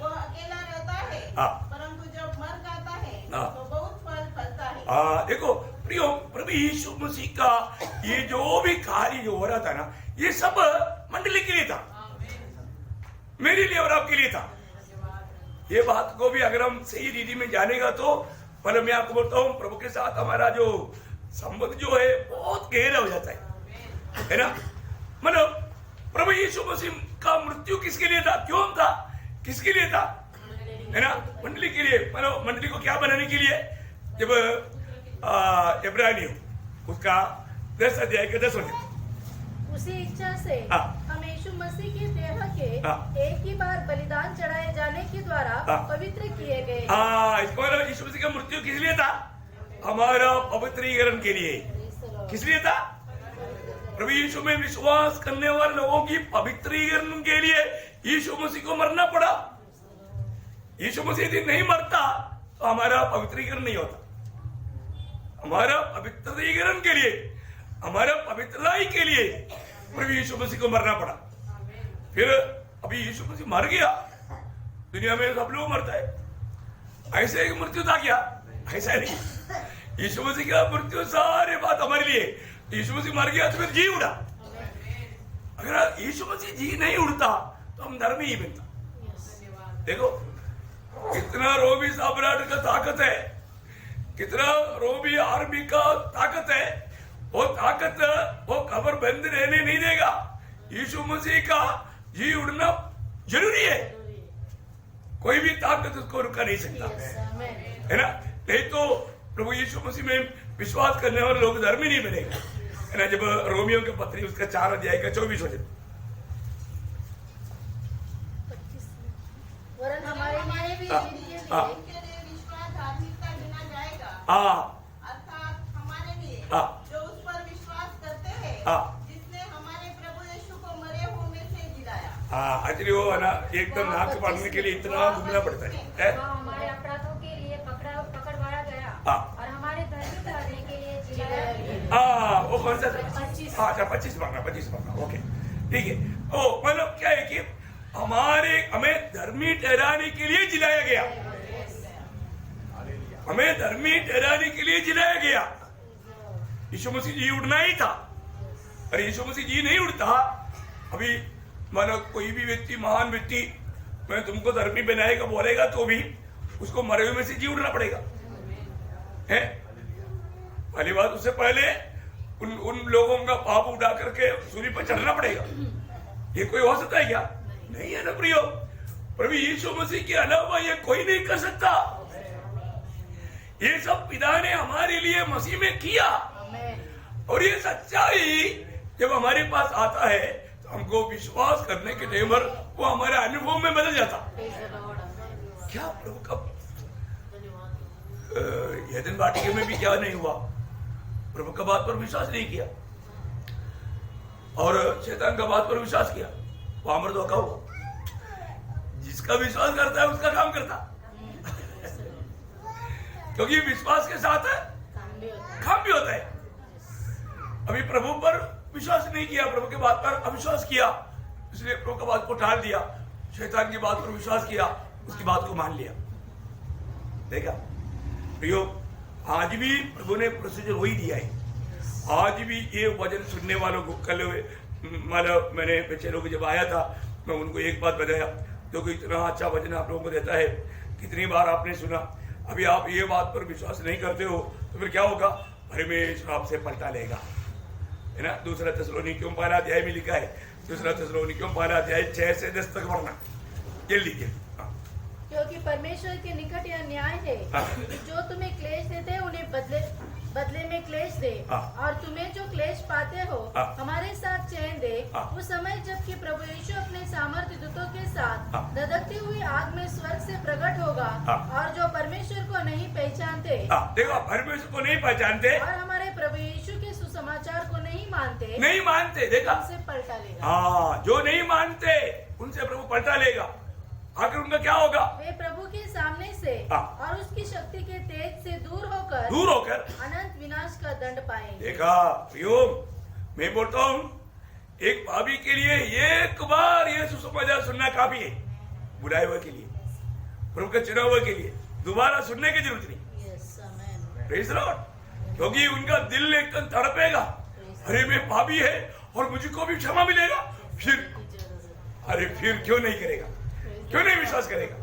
वो अकेला रहता है, परंतु जब मर जाता है तो बहुत फल फलता है। देखो प्रियो, प्रभु यीशु मसीह का ये जो भी कार्य जो हो रहा था ना, ये सब मंडली के लिए था, मेरे लिए और आपके लिए था। ये बात को भी अगर हम सही रीति में जानेगा तो मतलब मैं आपको बोलता हूँ, प्रभु के साथ हमारा जो संबंध जो है बहुत गहरा हो जाता है ना। मतलब प्रभु यीशु मसीह का मृत्यु किसके लिए था, क्यों था, किसके लिए था, है ना? मंडली के लिए। मतलब मंडली को क्या बनाने के लिए? जब इब्रानियों उसका 10 अध्याय के 10 उसी इच्छा से हम यीशु मसीह के देह के एक ही बार बलिदान चढ़ाए जाने के द्वारा पवित्र किए गए। इसको मतलब यीशु मसीह का मृत्यु किस लिए था? हमारा पवित्रीकरण के लिए। किस लिए था? प्रभु यीशु में विश्वास करने वाले लोगों की पवित्रीकरण के लिए यीशु मसीह को मरना पड़ा। यीशु मसीह यदि नहीं मरता तो हमारा पवित्रीकरण नहीं होता। हमारा पवित्रीकरण के लिए, हमारा पवित्रता के लिए प्रभु यीशु मसीह को मरना पड़ा। फिर अभी यीशु मसीह मर गया। दुनिया में सब लोग मरता है, ऐसे एक मृत्यु था क्या? ऐसा नहीं। यीशु मसीह का मृत्यु सारे बात हमारे लिए। यीशु मसीह मर गया तो फिर जी उड़ा। अगर यीशु मसीह जी नहीं उड़ता तो हम धर्मी ही बनता। देखो कितना रोमी सम्राट का ताकत है, कितना रोमी आर्मी का ताकत है। वो ताकत वो कब्र बंद रहने नहीं देगा। यीशु मसीह का जी उड़ना जरूरी है। कोई भी ताकत उसको रुका नहीं सकता, है ना? नहीं तो प्रभु यीशु मसीह में विश्वास करने वाले लोग धर्मी नहीं बनेगा, है ना? जब रोमियो के पत्री उसका 4 अध्याय का 24 हो जाए, हमारे लिए भी इनके लिए विश्वास धार्मिकता गिना जाएगा। अर्थात हमारे लिए जो उस पर विश्वास करते हैं, जिसने हमारे प्रभु यीशु को मरे हुओं में से जिलाया। एक्चुअली वो है ना, एकदम नाक पढ़ने के लिए इतना घूमना पड़ता है। हमारे अपराधों के लिए पकड़वाया गया और हमारे धर्मी ठहरने के लिए जिलाया गया। वो कौन सा? 25 पढ़ना। ओके, ठीक है। ओ मतलब क्या है कि हमें धर्मी ठहराने के लिए जिलाया गया। हमें धर्मी ठहराने के लिए जिलाया गया। यीशु मसीह जी उड़ना ही था। और यीशु मसीह जी नहीं उड़ता, अभी मानो कोई भी व्यक्ति, महान व्यक्ति, मैं तुमको धर्मी बनाएगा बोलेगा तो भी उसको मरे हुए में से जी उड़ना पड़ेगा, है? पहली बात, उससे पहले उन लोगों का पाप उठा करके सूली पर चढ़ना पड़ेगा। ये कोई हो सकता है क्या? नहीं है ना प्रियो। प्रभु यीशु मसीह के अलावा ये कोई नहीं कर सकता। ये सब पिता ने हमारे लिए मसीह में किया। और ये सच्चाई जब हमारे पास आता है तो हमको विश्वास करने के टाइम पर वो हमारे अनुभव में बदल जाता। क्या प्रभु का यदन वाटिका में भी क्या नहीं हुआ? प्रभु का बात पर विश्वास नहीं किया और शैतान का बात पर विश्वास किया, वो अमर धोखा हुआ। जिसका विश्वास करता है उसका काम करता, क्योंकि विश्वास के साथ काम भी होता है। अभी प्रभु पर विश्वास नहीं किया, प्रभु के बात पर अविश्वास किया, इसलिए प्रभु की बात को टाल दिया, शैतान की बात पर विश्वास किया, उसकी बात को मान लिया। देखा प्रियो, आज भी प्रभु ने प्रोसीजर वही दिया है। आज भी ये वचन सुनने वालों को, कल मतलब मैंने बच्चे लोग जब आया था, मैं उनको एक बात बताया, क्योंकि इतना अच्छा वचन आप लोगों को देता है, कितनी बार आपने सुना। अभी आप ये बात पर विश्वास नहीं करते हो तो फिर क्या होगा? परमेश्वर आपसे पलटा लेगा, है ना? 2 थिस्सलुनीकियों 12 अध्याय में लिखा है, 2 थिस्सलुनीकियों 12 अध्याय 6 से 10 तक पढ़ना, जल्दी जल्दी। क्योंकि परमेश्वर के निकट यह न्याय है कि जो तुम्हें क्लेश देते हैं उन्हें बदले में क्लेश दे, और तुम्हें जो क्लेश पाते हो हमारे साथ चैन दे, उस समय जबकि प्रभु यीशु अपने सामर्थ्य दूतों के साथ धधकती हुई आग में स्वर्ग से प्रकट होगा और जो परमेश्वर को नहीं पहचानते, देखो परमेश्वर को नहीं पहचानते और हमारे प्रभु यीशु के सुसमाचार को नहीं मानते, देखा, उनसे पलटा लेगा। जो नहीं मानते उनसे प्रभु पलटा लेगा। आखिर उनका क्या होगा? वे प्रभु के सामने से और उसकी शक्ति के तेज से दूर होकर अनंत विनाश का दंड पाएंगे। देखा प्रियो, मैं बोलता हूँ एक भाभी के लिए एक बार ये सुसमाचार सुनना काफी है, बुलाए हुए के लिए, प्रभु के चुने हुए के लिए दोबारा सुनने की जरूरत नहीं। Praise the Lord. क्योंकि उनका दिल एकदम तड़पेगा, अरे मैं भाभी है और मुझको भी क्षमा मिलेगा, फिर क्यों नहीं करेगा, क्यों नहीं विश्वास करेगा?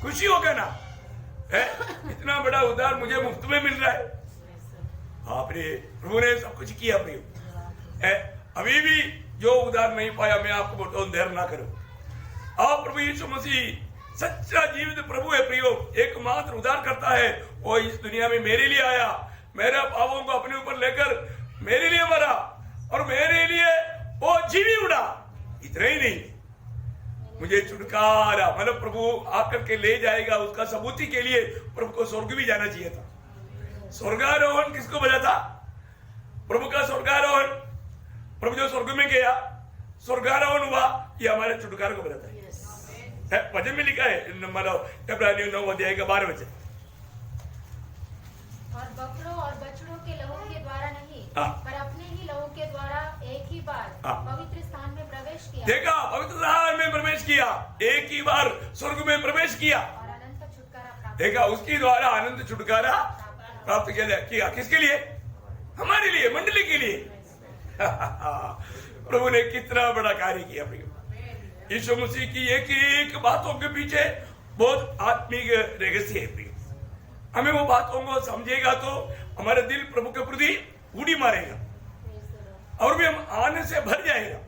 खुशी होगा ना, इतना बड़ा उद्धार मुझे मुफ्त में मिल रहा है। आपने प्रभु ने सब कुछ किया प्रियो। अभी भी जो उद्धार नहीं पाया, मैं आपको बोलता हूँ देर ना करो। आप प्रभु यीशु मसीह सच्चा जीवित प्रभु है प्रियो, एकमात्र उद्धार करता है। वो इस दुनिया में मेरे लिए आया, मेरे पापों को अपने ऊपर लेकर मेरे लिए मरा और मेरे लिए वो जीवी उड़ा। इतना ही नहीं, मुझे छुटकारा, मतलब प्रभु आकर के ले जाएगा, उसका सबूती के लिए प्रभु को स्वर्ग भी जाना चाहिए था। स्वर्गारोहण किसको बजा था? प्रभु का स्वर्गारोहण, प्रभु जो स्वर्ग में गया, स्वर्गारोहण हुआ, ये हमारे छुटकारे को बताता है। भजन में लिखा है, मतलब इब्रानियों 9 अध्याय का 12 वचन, और बकरों और बछड़ों के लहू के द्वारा नहीं, पर अपने ही लहू के द्वारा एक ही बार पवित्र स्थान में प्रवेश किया। देखा, पवित्र स्थान में प्रवेश किया, एक ही बार स्वर्ग में प्रवेश किया और अनंत छुटकारा प्राप्त। देखा, उसके द्वारा अनंत छुटकारा प्राप्त किया। किसके लिए? हमारे लिए, मंडली के लिए। प्रभु ने कितना बड़ा कार्य किया प्रियो। यीशु मसीह की एक एक बातों के पीछे बहुत आत्मिक रहस्य है प्रियो। हमें वो बातों को समझेगा तो हमारा दिल प्रभु के प्रति उड़ी मारेगा और भी हम आने से भर जाएगा।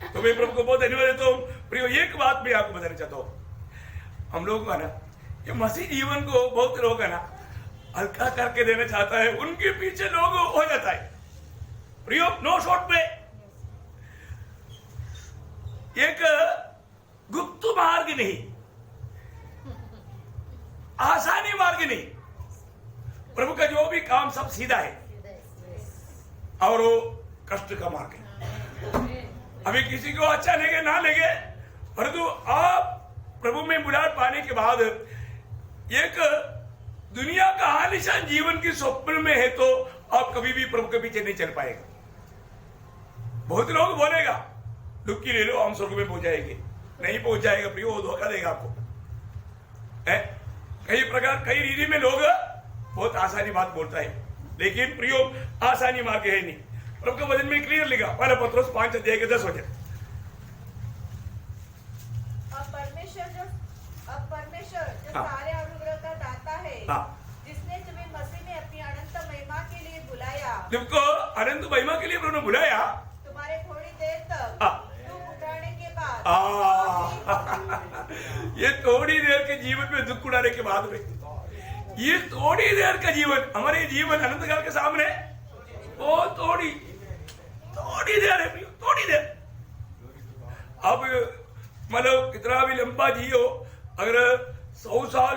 तो मैं प्रभु को बहुत धन्यवाद देता हूँ प्रियो। एक बात मैं आपको बताना चाहता हूँ, हम लोग का ना ये मसीह जीवन को बहुत लोग है ना हल्का करके देना चाहता है, उनके पीछे लोग हो जाता है प्रियो। नो शॉर्ट पे एक गुप्त मार्ग नहीं, आसानी मार्ग नहीं, प्रभु का जो भी काम सब सीधा है और वो कष्ट का मार्ग है। अभी किसी को अच्छा लगे ना लगे, परंतु आप प्रभु में बुलाहट पाने के बाद एक दुनिया का आलीशान जीवन की स्वप्न में है तो आप कभी भी प्रभु के पीछे नहीं चल पाएगा। बहुत लोग बोलेगा डुबकी ले लो, हम स्वर्ग में पहुंच जाएंगे, नहीं पहुंच जाएगा प्रियो, वो धोखा देगा आपको। कई प्रकार कई रीति में लोग बहुत आसानी बात बोलता है, लेकिन प्रियो आसानी मार्ग है नहीं। प्रभु के वचन में क्लियर लिखा, पहला पत्रोस 5 अध्याय के 10 वचन। अब परमेश्वर जो सारे अनुग्रह का दाता है, जिसने तुम्हें मसीह में अपनी अनंत महिमा के लिए बुलाया, तुमको अनंत महिमा के लिए प्रभु ने बुलाया, तुम्हारे थोड़ी देर तक दुख उठाने के बाद, ये थोड़ी देर के जीवन में दुख उठाने के बाद में, ये थोड़ी देर का जीवन, हमारे जीवन अनंत काल के सामने वो थोड़ी देर है, थोड़ी देर। अब मतलब कितना भी लंबा जियो, अगर 100 साल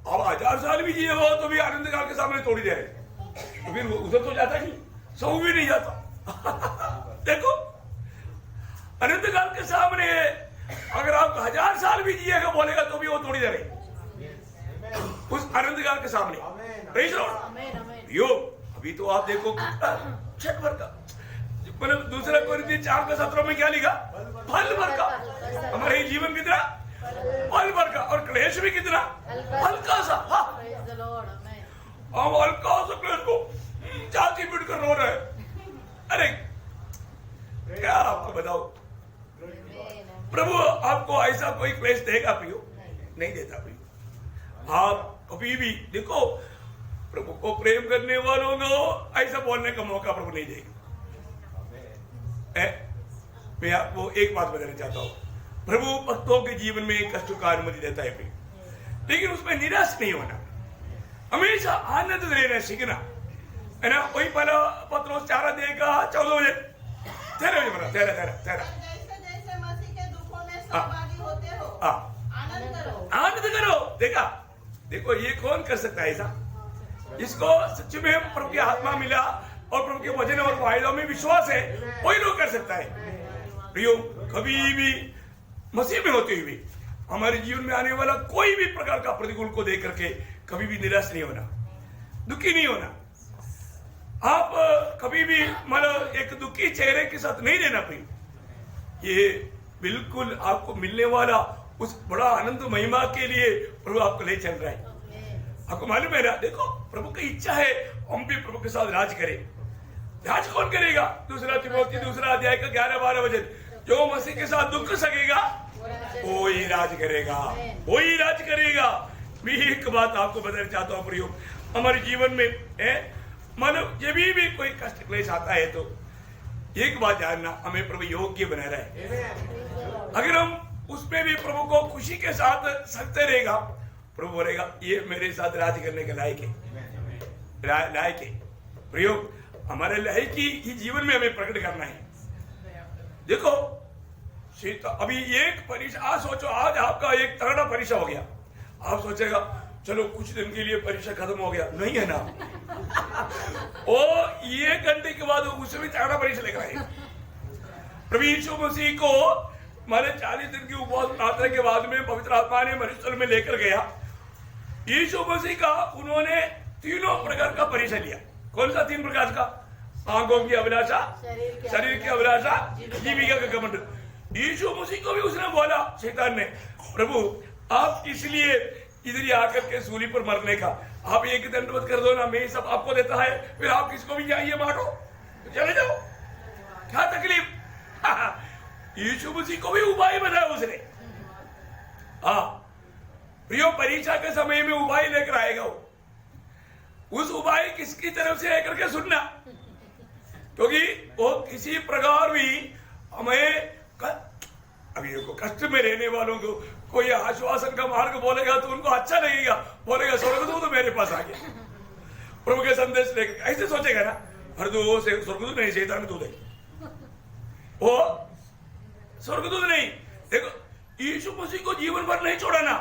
और 1000 साल भी जिए हो तो भी अनंत काल के सामने थोड़ी देर है, तो फिर उधर तो जाता नहीं, 100 भी नहीं जाता। देखो अनंत काल के सामने अगर आप 1000 साल भी जिएगा बोलेगा तो भी वो थोड़ी देर है उस अनंत काल के सामने। यो अभी तो आप देखो छठ भर का, मतलब दूसरा कोरिन्थियों 4:17 में क्या लिखा? फल भर का। हमारे जीवन कितना फल भर का, और क्लेश भी कितना हल्का सा। हम हल्का सा क्लेश को छाती पीट कर रो रहे हैं। अरे क्या आपको बताओ, प्रभु आपको ऐसा कोई क्लेश देगा प्रियो? नहीं देता प्रियो। आप कभी भी देखो, प्रभु को प्रेम करने वालों को ऐसा बोलने का मौका प्रभु नहीं देगा। मैं आपको एक बात बताना चाहता हूँ, प्रभु भक्तों के जीवन में कष्ट का अनुमति देता है प्रियो, लेकिन उसमें निराश नहीं होना, हमेशा आनंद लेना सीखना है ना। वही पहला पत्रोस 4 अध्याय का 14 वचन, 13 वचन, तेरा तेरा तेरा जैसे जैसे मसीह के दुखों में सहभागी होते हो आनंद करो। आनंद करो। देखा, देखो ये कौन कर सकता है ऐसा? इसको सच में प्रभु की आत्मा मिला और प्रभु के वचन और वायदों में विश्वास है, वही लोग कर सकता है। प्रियो, कभी भी मसीह में होते हुए भी हमारे जीवन में आने वाला कोई भी प्रकार का प्रतिकूल को देख करके कभी भी निराश नहीं होना, दुखी नहीं होना। आप कभी भी मतलब एक दुखी चेहरे के साथ नहीं रहना। प्रिय, ये बिल्कुल आपको मिलने वाला उस बड़ा आनंद महिमा के लिए प्रभु आपको ले चल रहा है। आपको मालूम है ना, देखो प्रभु की इच्छा है हम भी प्रभु के साथ राज करें। राज कौन करेगा? दूसरा तिमोथी 2 अध्याय का 11-12 वचन, जो मसीह के साथ दुख सकेगा वो ही राज करेगा, वो ही राज करेगा। मैं एक बात आपको बताना चाहता हूँ प्रियो, हमारे जीवन में मतलब जब भी कोई कष्ट क्लेश आता है तो एक बात जानना, हमें प्रभु योग्य बना रहा है। अगर हम उसमें भी प्रभु को खुशी के साथ सकते रहेगा, प्रभु बोलेगा ये मेरे साथ राज करने के लायक है, लायक है। प्रियो, हमारे लायकी ही जीवन में हमें प्रकट करना है। देखो अभी एक परीक्षा, आज सोचो आज आपका एक तगड़ा परीक्षा हो गया, आप सोचेगा चलो कुछ दिन के लिए परीक्षा खत्म हो गया, नहीं है ना। ओ 1 घंटे के बाद उससे भी तगड़ा परीक्षा लेकर आएगा। प्रभु यीशु मसीह को हमारे 40 दिन की उपवास प्रार्थना के बाद में पवित्र आत्मा ने मरुस्थल में लेकर गया। यीशु मसीह का उन्होंने 3 प्रकार का परीक्षा लिया। कौन सा 3 प्रकार का? आंखों की अभिलाषा, शरीर की अभिलाषा, जीविका का घमंड। यीशु मसीह को भी उसने बोला, शैतान ने, प्रभु आप इसलिए इधर ही आकर के सूली पर मरने का, आप एक दंडवत कर दो ना, मैं सब आपको देता है, फिर आप किसको भी चाहिए मारो, चले जाओ, क्या तकलीफ। यीशु मसीह को भी उपाय बताया उसने। प्रियो, परीक्षा के समय में उपाय लेकर आएगा वो। उस उपाय किसकी तरफ से है करके सुनना, क्योंकि वो किसी प्रकार भी हमें अभी देखो कष्ट में रहने वालों को कोई आश्वासन का मार्ग बोलेगा तो उनको अच्छा लगेगा, बोलेगा स्वर्गदूत तो मेरे पास आ गया, प्रभु के संदेश लेकर, ऐसे सोचेगा ना। हर दो से स्वर्गदूत नहीं, शैतान दूध है वो, स्वर्गदूत नहीं। देखो यीशु मसीह को जीवन भर नहीं छोड़ा ना।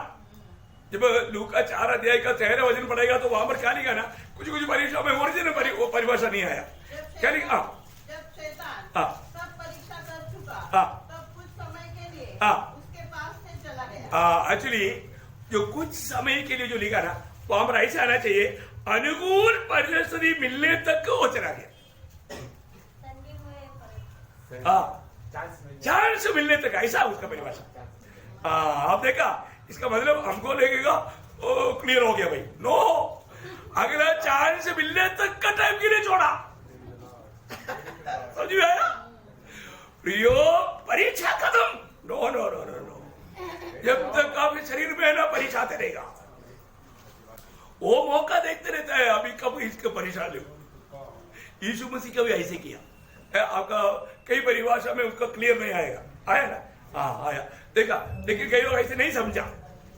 जब लूका 4 अध्याय का 13 वचन पढ़ेगा तो वहां पर क्या लिखा ना, कुछ परीक्षा में ओरिजिनल वो परिभाषा नहीं आया, क्या लिखा? जब शैतान सब परीक्षा कर चुका, तब कुछ समय के लिए उसके पास से चला गया। एक्चुअली जो कुछ समय के लिए जो लिखा ना, वहां पर ऐसा आना चाहिए, अनुकूल परिस्थिति मिलने तक वो चला गया। चांस मिलने तक, ऐसा उसका परिभाषा। आप देखा, इसका मतलब हमको लगेगा क्लियर हो गया भाई, नो, अगला चांस मिलने तक का टाइम के लिए छोड़ा। समझ में आया? प्रियो, परीक्षा खत्म, no no no no no, जब तक आपके शरीर में है ना परीक्षा आते रहेगा, वो मौका देखते रहता है अभी कब इसको परीक्षा ले। यीशु मसीह का भी ऐसे किया। आपका कई परिभाषा में उसका क्लियर नहीं आएगा, आया ना? हाँ आया, देखा, लेकिन कई लोग ऐसे नहीं समझा,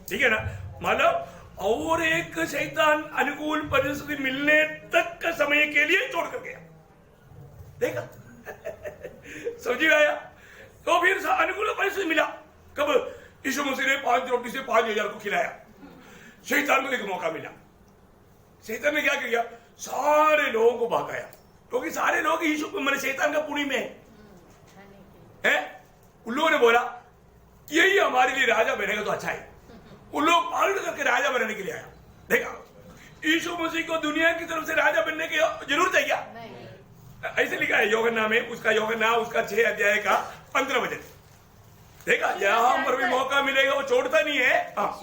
ठीक है ना। मतलब और एक शैतान अनुकूल परिस्थिति मिलने तक का समय के लिए छोड़ कर गया, देखा। समझ में आया? तो फिर अनुकूल परिस्थिति मिला कब? यीशु मसीह ने 5 रोटी से 5,000 को खिलाया। शैतान को एक मौका मिला, शैतान ने क्या किया? सारे लोगों को भगाया, क्योंकि सारे लोग यीशु मैंने शैतान का पुणी में है। उन लोगों ने बोला यही हमारे लिए राजा बनेगा तो अच्छा है। उन लोग पागल करके राजा बनने के लिए आया। देखा, यीशु मसीह को दुनिया की तरफ से राजा बनने की जरूरत है क्या? ऐसे लिखा है यूहन्ना में, उसका यूहन्ना उसका 6 अध्याय का 15 वचन। देखा, जहां पर भी मौका मिलेगा वो छोड़ता नहीं है।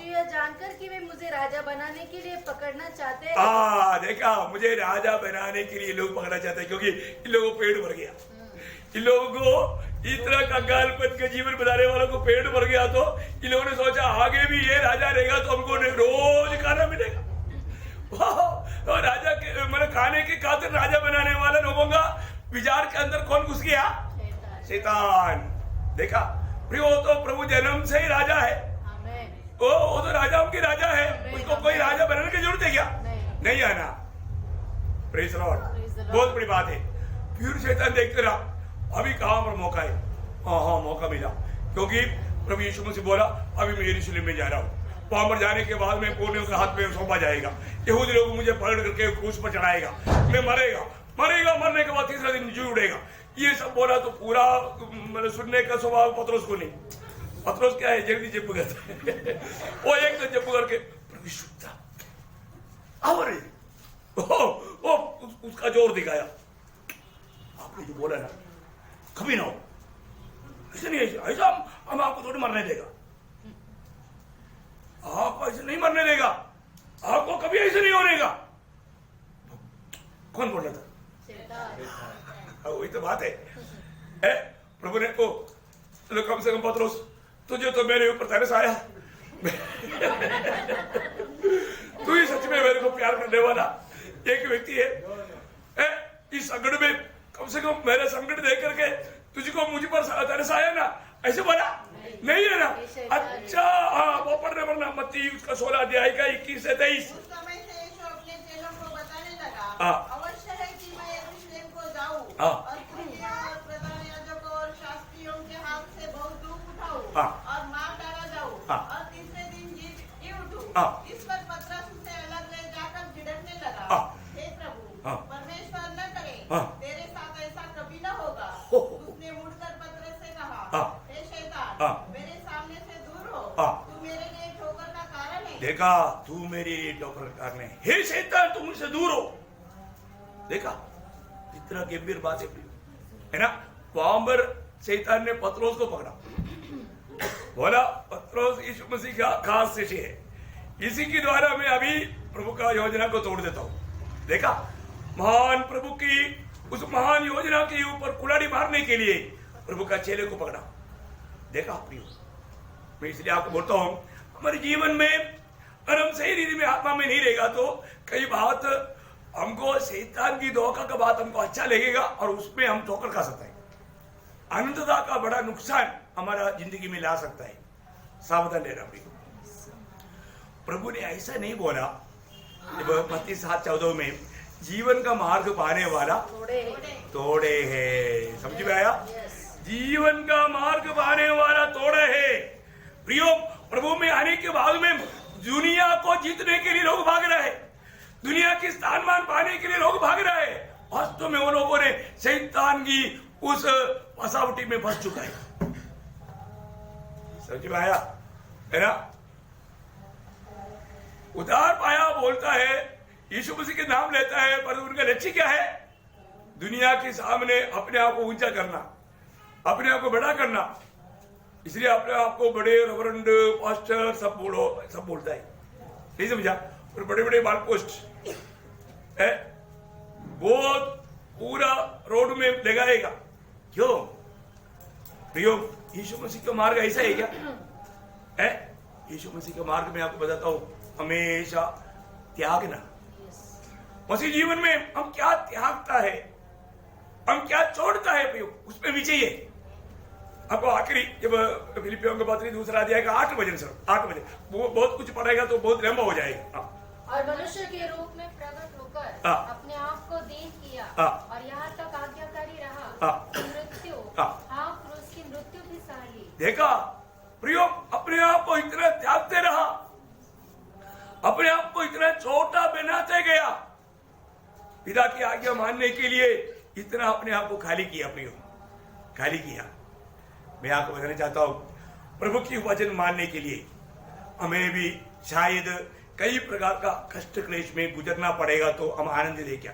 यह जानकर कि वे मुझे राजा बनाने के लिए पकड़ना चाहते हैं। देखा, मुझे राजा बनाने के लिए लोग पकड़ना चाहते हैं, क्योंकि इन लोगों को पेट भर गया। इन लोगों को इस तरह कंगालपन के जीवन बनाने वालों को पेट भर गया, तो इन लोगों ने सोचा आगे भी ये राजा रहेगा तो हमको रोज खाना मिलेगा। तो राजा के मतलब खाने के खातिर राजा बनाने वाले लोगों का विचार के अंदर कौन घुस गया? शैतान। देखा, प्रियो, तो प्रभु जन्म से ही राजा है। वो तो राजाओं की राजा है, उसको कोई राजा बनाने की जरूरत है क्या? नहीं है ना। प्रेज़ द लॉर्ड, बहुत बड़ी बात है। फिर शैतान देखते रहा, अभी कहां पर मौका है। हाँ मौका मिला, क्योंकि प्रभु यीशु मसीह बोला अभी मैं यरूशलेम में जा रहा हूँ, वहां पर जाने के बाद में पुण्यों के हाथ में सौंपा जाएगा, यहूदी लोग मुझे पकड़ करके क्रूस पर चढ़ाएगा, मैं मरेगा, मरने के बाद तीसरा दिन जी उड़ेगा। ये सब बोला तो पूरा मतलब सुनने का स्वभाव पतरस को नहीं। पतरस क्या है, जल्दी जब करता वो एक तो जब करके प्रभु शुद्धा और उसका जोर दिखाया। आपने जो बोला ना कभी ना हो, ऐसे नहीं, ऐसा हम आपको थोड़ी मरने देगा, आपको ऐसे नहीं मरने देगा, आपको कभी ऐसे नहीं होने का। कौन बोल रहा था? वही तो बात है। प्रभु ने को तो कम से कम पतरस तुझे तो मेरे ऊपर तरस आया, तू ही सच में मेरे को प्यार करने वाला एक व्यक्ति है। इस संकट में कम से कम मेरा संकट देख करके तुझको मुझ पर तरस आया ना, ऐसे बोला नहीं है ना? अच्छा हाँ, वो पढ़ना मत्ती उसका 16 अध्याय का 21 से 23। उस समय से यीशु अपने चेलों को बताने लगा, अवश्य है कि मैं यरूशलेम को जाऊं और पुरनियों और प्रधान याजकों और शास्त्रियों के हाथ से बहुत दुख उठाऊं और मार डाला जाऊं और तीसरे दिन जी उठूं। इस पर पतरस उसे अलग ले जाकर झिड़कने लगा, हे प्रभु परमेश्वर न करे तेरे साथ ऐसा कभी न होगा। उसने मुड़कर पतरस से कहा, हे शैतान मेरे सामने से दूर हो, तू मेरे लिए ठोकर का कारण है। देखा, तू मेरी ठोकर का कारण है, हे शैतान तू मुझसे दूर हो। देखा कितना गंभीर बात है ना? वहां पर शैतान ने पतरस को पकड़ा, बोला पतरस यीशु मसीह का खास शिष्य है, इसी के द्वारा मैं अभी प्रभु का योजना को तोड़ देता हूं। देखा, महान प्रभु की उस महान योजना के ऊपर कुल्हाड़ी मारने के लिए प्रभु का चेले को पकड़ा। देखा प्रियो, मैं इसलिए आपको बोलता हूं हमारे जीवन में अगर हम सही रीति में आत्मा में नहीं रहेगा तो कई बात हमको शैतान की धोखा का बात हमको अच्छा लगेगा और उसमें हम ठोकर खा सकते हैं, अनंतता का बड़ा नुकसान हमारा जिंदगी में ला सकता है। सावधान रहना प्रियो। प्रभु ने ऐसा नहीं बोला मत्ती 7:14 में जीवन का मार्ग पाने वाला तोड़े है। समझ में आया? जीवन का मार्ग पाने वाला तोड़े है। प्रियो, प्रभु में आने के बाद में दुनिया को जीतने के लिए लोग भाग रहे हैं, दुनिया की स्थान मान पाने के लिए लोग भाग रहे हैं। वास्तव में वो लोगों ने शैतान की उस फसावटी में फंस चुका है। समझ में आया है ना? उधार पाया बोलता है, यीशु मसीह के नाम लेता है, पर उनका लक्ष्य क्या है? दुनिया के सामने अपने आप को ऊंचा करना, अपने आप को बड़ा करना। इसलिए अपने आप को बड़े रेवरेंड पास्टर सब बोलता है, नहीं समझा? और बड़े बड़े बाल पोस्ट है वो पूरा रोड में लगाएगा। क्यों प्रियो? यीशु मसीह का मार्ग ऐसा है क्या है? यीशु मसीह का मार्ग में आपको बताता हूं, हमेशा त्यागना। मसीह जीवन में हम क्या त्यागता है, हम क्या छोड़ता है प्रियो, उसमें विजय है। आपको आखिरी जब फिलिपियों के पत्री 2 अध्याय का 8 बजे वो बहुत कुछ पढ़ेगा तो बहुत लंबा हो जाएगा। और मनुष्य के रूप में प्रकट होकर अपने आप को दीन किया और यहाँ तक आज्ञाकारी रहा, मृत्यु क्रूस की मृत्यु भी सह ली। देखा प्रियो, अपने आप को इतना त्यागते रहा, अपने आप को इतना छोटा बनाते गया, पिता की आज्ञा मानने के लिए इतना अपने आप को खाली किया प्रियो, खाली किया। मैं आपको बताना चाहता हूं, प्रभु की वचन मानने के लिए हमें भी शायद कई प्रकार का कष्ट क्लेश में गुजरना पड़ेगा, तो हम आनंद दे क्या?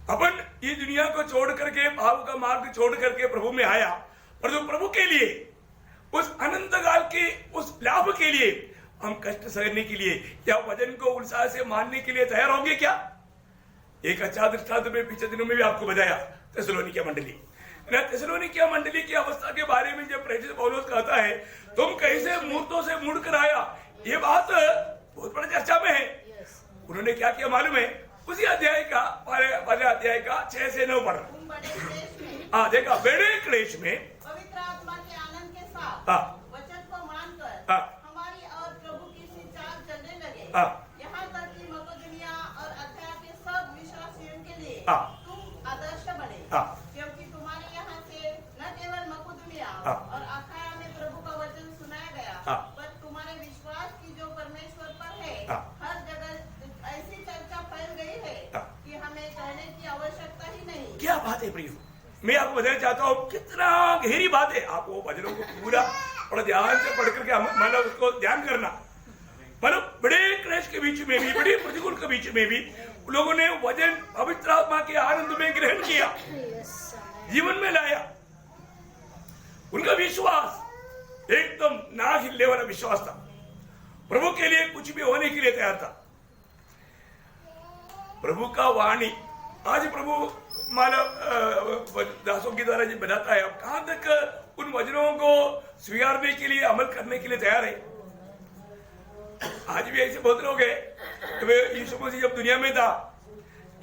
अपन ये दुनिया को छोड़ करके, पाप का मार्ग छोड़ करके प्रभु में आया, और जो प्रभु के लिए उस अनंत काल के उस लाभ के लिए हम कष्ट सहने के लिए या वचन को उत्साह से मानने के लिए तैयार होंगे क्या? एक अच्छा दृष्टांत में पिछले दिनों में भी आपको बताया, थिस्सलुनीकिया मंडली। थिस्सलुनीकिया मंडली की अवस्था के बारे में जब प्रेरित पौलुस कहता है तुम कैसे मूर्तों से मुड़कर आया, ये बात बहुत बड़ी चर्चा में है। उन्होंने क्या किया मालूम है? उसी अध्याय का पहले अध्याय का 6 से 9 पढ़ा। देखा, बड़े क्लेश में पवित्र आत्मा के आनंद के साथ वचन को मानकर हमारी और प्रभु की सी चाल चलने लगे, यहाँ तक कि मकेदोनिया और अखाया के सब विश्वासियों के लिए तुम आदर्श बने, क्योंकि तुम्हारे यहाँ से न हाँ। और अखाया में प्रभु का वचन सुनाया गया। हाँ। पर तुम्हारे विश्वास की जो परमेश्वर पर है, हाँ। हर जगह ऐसी चर्चा फैल गई है हाँ। कि हमें कहने की आवश्यकता ही नहीं। क्या बात है प्रियो, मैं आपको बताना चाहता हूँ कितना गहरी बात है। आप वो वचनों को पूरा बड़ा ध्यान से पढ़ करके मतलब उसको ध्यान करना। मतलब बड़े क्लेश के बीच में भी, बड़े प्रतिकूल के बीच में भी लोगों ने वचन पवित्र आत्मा के आनंद में ग्रहण किया, जीवन में लाया। उनका विश्वास एकदम ना हिलने वाला विश्वास था, प्रभु के लिए कुछ भी होने के लिए तैयार था। प्रभु का वाणी आज प्रभु मानव दासों के द्वारा जो बताता है, अब कहां तक उन वचनों को स्वीकारने के लिए, अमल करने के लिए तैयार है। आज भी ऐसे बहुत लोग हैं। तो यीशु मसीह जब दुनिया में था,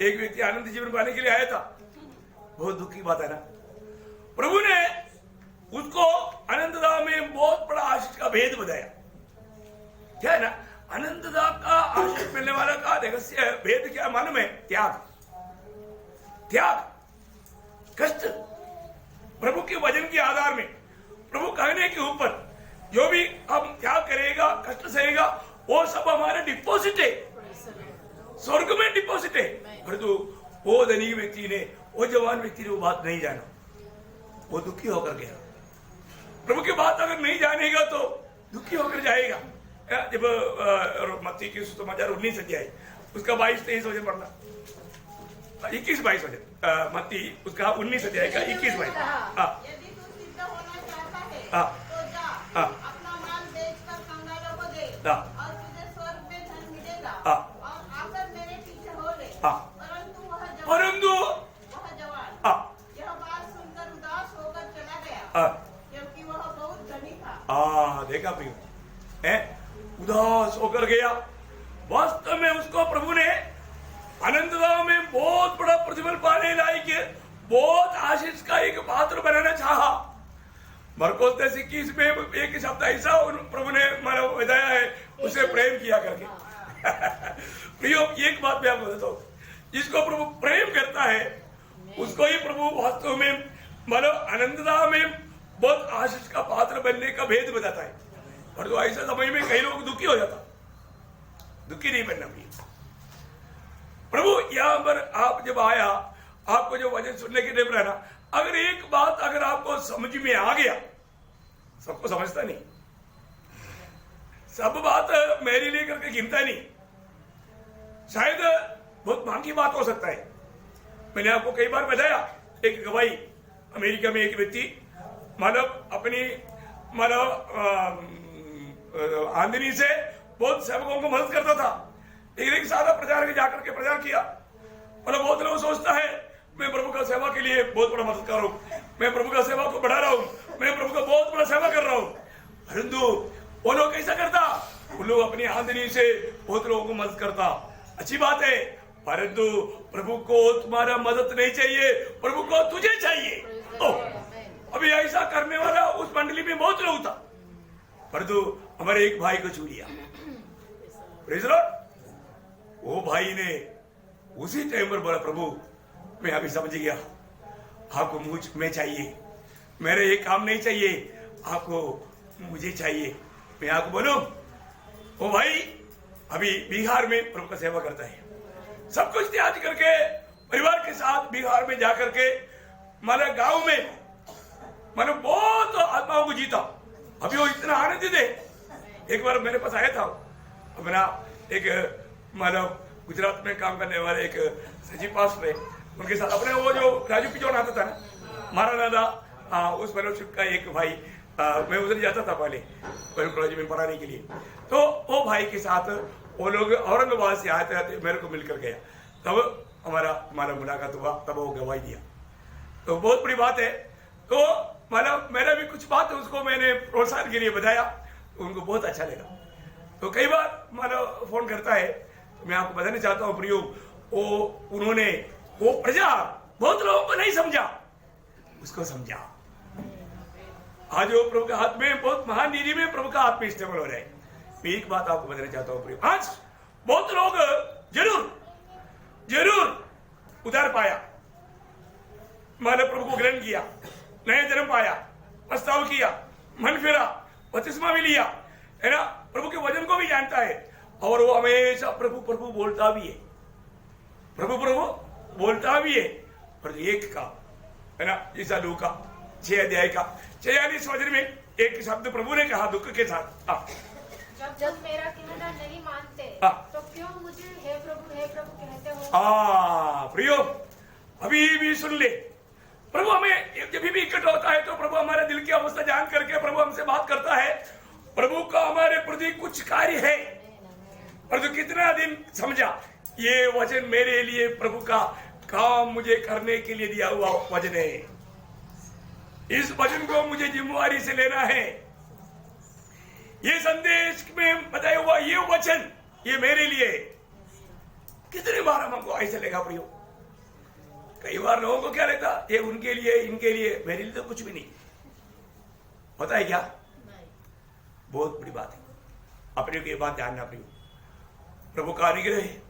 एक व्यक्ति आनंद जीवन पाने के लिए आया था। बहुत दुख की बात है ना, प्रभु ने उसको आनंददा में बहुत बड़ा आशीष का भेद बताया। क्या है ना, आनंददा का आशीष मिलने वाला का रहस्य भेद क्या मालूम है? त्याग, त्याग, कष्ट। प्रभु के वचन के आधार में, प्रभु कहने के ऊपर जो भी हम त्याग करेगा, कष्ट सहेगा, वो सब हमारा डिपॉजिट है, स्वर्ग में डिपॉजिट है। परंतु वो धनी व्यक्ति ने, वो जवान व्यक्ति ने वो बात नहीं जाना, वो दुखी होकर गया। प्रभु की बात अगर नहीं जानेगा तो दुखी होकर जाएगा। जब मत्ती की सुसमाचार 19 अध्याय उसका 22-23 वचन पढ़ना, 21-22 वचन, मत्ती उसका 19 अध्याय का 21-22। यदि तू सिद्ध होना चाहता है तो जा, अपना माल बेचकर कंगालों को दे, और तुझे स्वर्ग में धन मिलेगा, और आकर मेरे पीछे हो ले। परंतु वह जवान यह बात सुनकर उदास होकर चला गया, क्योंकि वह बहुत धनी था। देखा प्रियो, उदास होकर गया। वास्तव में उसको प्रभु ने आनंददाव में बहुत बड़ा प्रतिफल पाने लायक, बहुत आशीष का एक पात्र बनाना चाहा। मरकोस 10:21 में एक शब्द ऐसा प्रभु ने मानो बताया है, उसे प्रेम किया करके। प्रियो, एक बात मैं आपको बताता हूँ, जिसको प्रभु प्रेम करता है उसको ही प्रभु वास्तव में मानो आनंददाव में बहुत आशीष का पात्र बनने का भेद बताता है। और तो ऐसा समय में कई लोग दुखी हो जाता, दुखी नहीं बनना चाहिए। प्रभु यहां पर आप जब आया, आपको जो वचन सुनने के लिए रहना, अगर एक बात अगर आपको समझ में आ गया, सबको समझता नहीं, सब बात मेरे लिए करके गिनता नहीं, शायद बहुत महंगी बात हो सकता है। मैंने आपको कई बार बताया, एक गवाही, अमेरिका में एक व्यक्ति मानव अपनी आमदनी से बहुत सेवकों को मदद करता था, लेकिन एक सादा प्रचार के जाकर के प्रचार किया। मतलब बहुत लोग सोचता है मैं प्रभु का सेवा के लिए बहुत बड़ा मददगार हूँ, मैं प्रभु का सेवा को बढ़ा रहा हूँ, मैं प्रभु का बहुत बड़ा सेवा कर रहा हूँ। परंतु वो लोग कैसा करता, वो लोग अपनी आमदनी से बहुत लोगों को मदद करता, अच्छी बात है, परंतु प्रभु को तुम्हारा मदद नहीं चाहिए, प्रभु को तुझे चाहिए। अभी ऐसा करने वाला उस मंडली में बहुत लोग था, परंतु हमारे एक भाई को छू लिया। Praise the Lord. वो भाई ने उसी टाइम पर बोला, प्रभु मैं अभी समझ गया, आपको मुझ में चाहिए, मेरे ये काम नहीं चाहिए, आपको मुझे चाहिए। मैं आपको बोलूं, वो भाई अभी बिहार में प्रभु का सेवा करता है, सब कुछ त्याग करके परिवार के साथ बिहार में जाकर के मानो गांव में मानो बहुत आत्माओं को जीता। अभी वो इतना आनंदित है। एक बार मेरे पास आया था अपना एक मानो गुजरात में काम करने वाले एक सचिव पास में, उनके साथ अपने वो जो राजू पिछोड़ आता था ना, मारा दादा, उस फेलोशिप का एक भाई, मैं उधर जाता था पहले कॉलेज में पढ़ाने के लिए। तो वो भाई के साथ वो लोग औरंगाबाद से आते आते मेरे को मिलकर गया, तब हमारा मुलाकात हुआ, तब वो गवाही दिया। तो बहुत बड़ी बात है। तो मतलब मेरा भी कुछ बात उसको मैंने प्रोत्साहन के लिए बताया, उनको बहुत अच्छा लगा। तो कई बार मतलब फोन करता है, तो मैं आपको बताना चाहता हूँ प्रियो, उन्होंने वो प्रजा बहुत लोगों को नहीं समझा, उसको समझा। आज वो प्रभु के हाथ में बहुत महान नीति में प्रभु का हाथ में इस्तेमाल हो रहा है। मैं एक बात आपको बताना चाहता हूँ प्रियो, आज बहुत लोग जरूर उधार पाया, मानो प्रभु को ग्रहण किया, नया जन्म पाया, पछतावा किया, मन फिरा, बपतिस्मा भी लिया, है ना, प्रभु के वचन को भी जानता है और वो हमेशा प्रभु प्रभु बोलता भी है, प्रभु प्रभु बोलता भी है। और एक का, है ना, ईसा लूका 6 अध्याय का 46 वचन में एक शब्द प्रभु ने कहा दुख के साथ, जब मेरा कहना नहीं मानते तो क्यों मुझे हे प्रभु कहते हो? प्रियो, अभी भी सुन ले, प्रभु हमें जब भी इकट्ठा होता है तो प्रभु हमारे दिल की अवस्था जान करके प्रभु हमसे बात करता है। प्रभु का हमारे प्रति कुछ कार्य है, और जो कितना दिन समझा ये वचन मेरे लिए प्रभु का काम मुझे करने के लिए दिया हुआ वचन है, इस वचन को मुझे जिम्मेवारी से लेना है। ये संदेश में बताया हुआ ये वचन ये मेरे लिए। कितनी बार हमको ऐसे लेगा प्रियो, कई बार लोगों को क्या रहता, ये उनके लिए, इनके लिए, मेरे लिए तो कुछ भी नहीं होता है। क्या बहुत बड़ी बात है, अपने को ये बात जानना प्रियो, प्रभु का अनुग्रह है।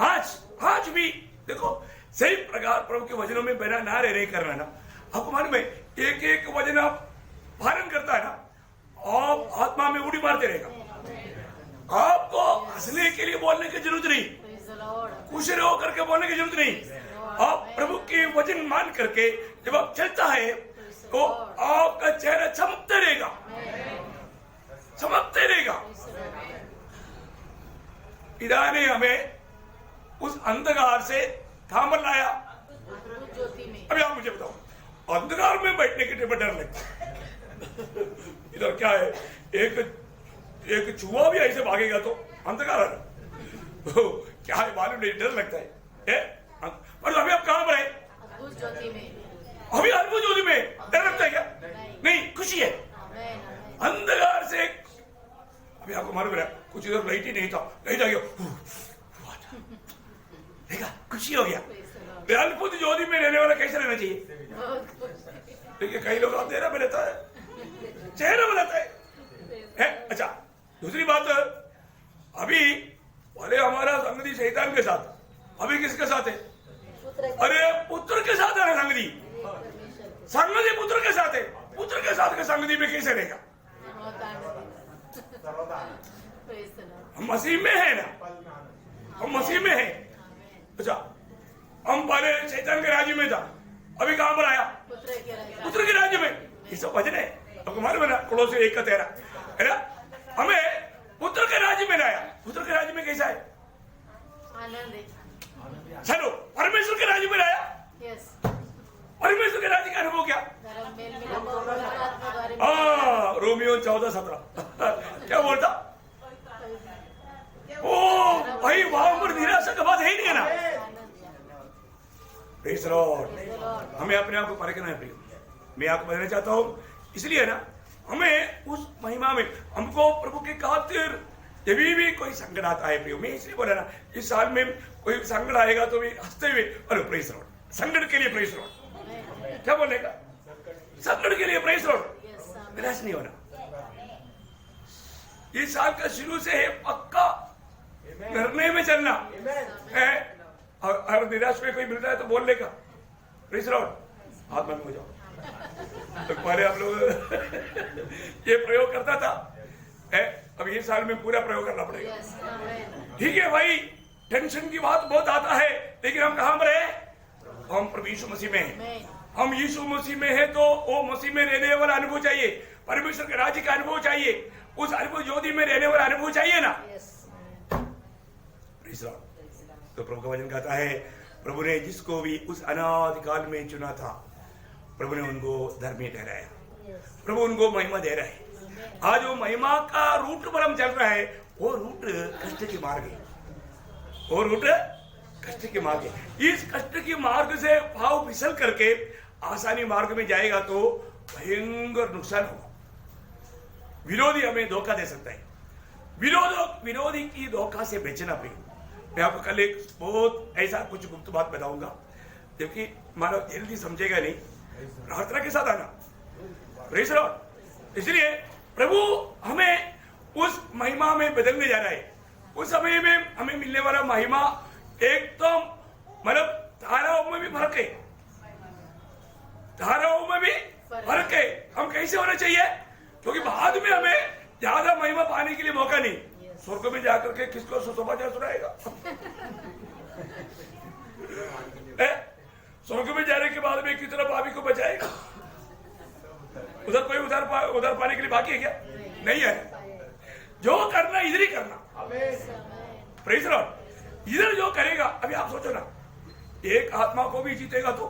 आज भी देखो सही प्रकार प्रभु के वचनों में बिना ना रह करना ना, आपको मालूम है एक एक वचन आप पालन करता है ना, आप आत्मा में उड़ी मारते रहेगा। आपको हंसने के लिए बोलने की जरूरत नहीं, खुश रहो करके बोलने की जरूरत नहीं। आप प्रभु के वचन मान करके जब आप चलता है तो आपका चेहरा चमकते रहेगा, चमकते रहेगा। पिता ने हमें उस अंधकार से कहां पर लाया? अभी आप मुझे बताओ, अंधकार में बैठने के लिए डर लगता है। इधर क्या है, एक चूहा भी ऐसे भागेगा तो अंधकार है, क्या है मालूम नहीं, डर लगता है। पर अभी आप कहां पर है? अभी अद्भुत ज्योति में डर लगता है क्या? नहीं, खुशी है। अंधकार से अभी आपको मालूम है कुछ इधर लाइट ही नहीं था, लाइट आ गया, देखा खुशी हो गया। अद्भुत ज्योति में रहने वाला कैसे रहना चाहिए? देखिए कई लोग अंधेरा में रहता है, चेहरा बनाता है। अच्छा, दूसरी बात, अभी अरे हमारा संगति शैतान के साथ, अभी किसके साथ है? अरे पुत्र के साथ है संगति, संगति पुत्र के साथ है। पुत्र के साथ के संगति में कैसे रहेगा? हम मसीह में है ना, हम मसीह में है। अच्छा, हम पहले शैतान के राज्य में था, अभी कहां पर आया? पुत्र के राज्य में। ये सब वचन है, आपको मालूम है ना, कोलोसे 1:13 है ना, हमें पुत्र के राज्य में लाया। पुत्र के राज्य में कैसा है? चलो परमेश्वर के राज्य में लाया। परमेश्वर के राज्य का अनुभव क्या? रोमियो 14:17 क्या बोलता? ओ भाई, वहां पर निराशा का बात है ही नहीं है ना। Praise the Lord. हमें अपने आप को परखना है प्रिय, मैं आपको बताना चाहता हूं, इसलिए ना हमें उस महिमा में, हमको प्रभु के खातिर जब भी कोई संकट आता है प्रियो, मैं इसलिए बोला ना, इस साल में कोई संकट आएगा तो भी हंसते हुए, अरे प्रेज़ द लॉर्ड, संकट के लिए प्रेज़ द लॉर्ड, क्या बोलेगा? संकट के लिए प्रेज़ द लॉर्ड, निराश नहीं होना। ये साल का शुरू से है पक्का निर्णय में चलना है। अगर निराश में कोई मिलता है तो बोलने का प्रेज़ द लॉर्ड, हाथ बंद हो जाओ। तो पहले आप लोग ये प्रयोग करता था, अब ये साल में पूरा प्रयोग करना पड़ेगा। ठीक है भाई, टेंशन की बात बहुत आता है, लेकिन हम कहां पर है? हम प्रभु यीशु मसीह में हैं। हम यीशु मसीह में हैं तो वो मसीह में रहने वाला अनुभव चाहिए, परमेश्वर के राज्य का अनुभव चाहिए, उस अनुभव ज्योति में रहने वाला अनुभव चाहिए ना। तो प्रभु का वचन कहता है, प्रभु ने जिसको भी उस अनादि काल में चुना था, प्रभु ने उनको धर्मी ठहराया, प्रभु उनको महिमा दे रहा है। आज वो महिमा का रूट पर हम चल रहा है, वो रूट कष्ट के मार्ग है, वो रूट कष्ट के मार्ग है। इस कष्ट के मार्ग से पाव फिसल करके आसानी मार्ग में जाएगा तो भयंकर नुकसान होगा। विरोधी हमें धोखा दे सकता है, विरोधी की धोखा से बचना भी। मैं आपको कल एक बहुत ऐसा कुछ गुप्त बात बताऊंगा, क्योंकि मानव जल्दी समझेगा नहीं, प्रार्थना के साथ आना। Praise the Lord. इसलिए प्रभु हमें उस महिमा में बदलने जा रहा है। उस समय में हमें मिलने वाला महिमा एकदम, मतलब धाराओं में भी फर्क है, धाराओं में भी फर्क है। हम कैसे होना चाहिए? क्योंकि बाद में हमें ज्यादा महिमा पाने के लिए मौका नहीं। स्वर्ग में जाकर के किसको सुसमाचार सुनाएगा? स्वर्ग में जाने के बाद में कितना पापी को बचाएगा? उधर कोई उधर पाने के लिए बाकी है क्या? नहीं है। जो करना इधर ही करना। Praise the Lord. इधर जो करेगा, अभी आप सोचो ना, एक आत्मा को भी जीतेगा तो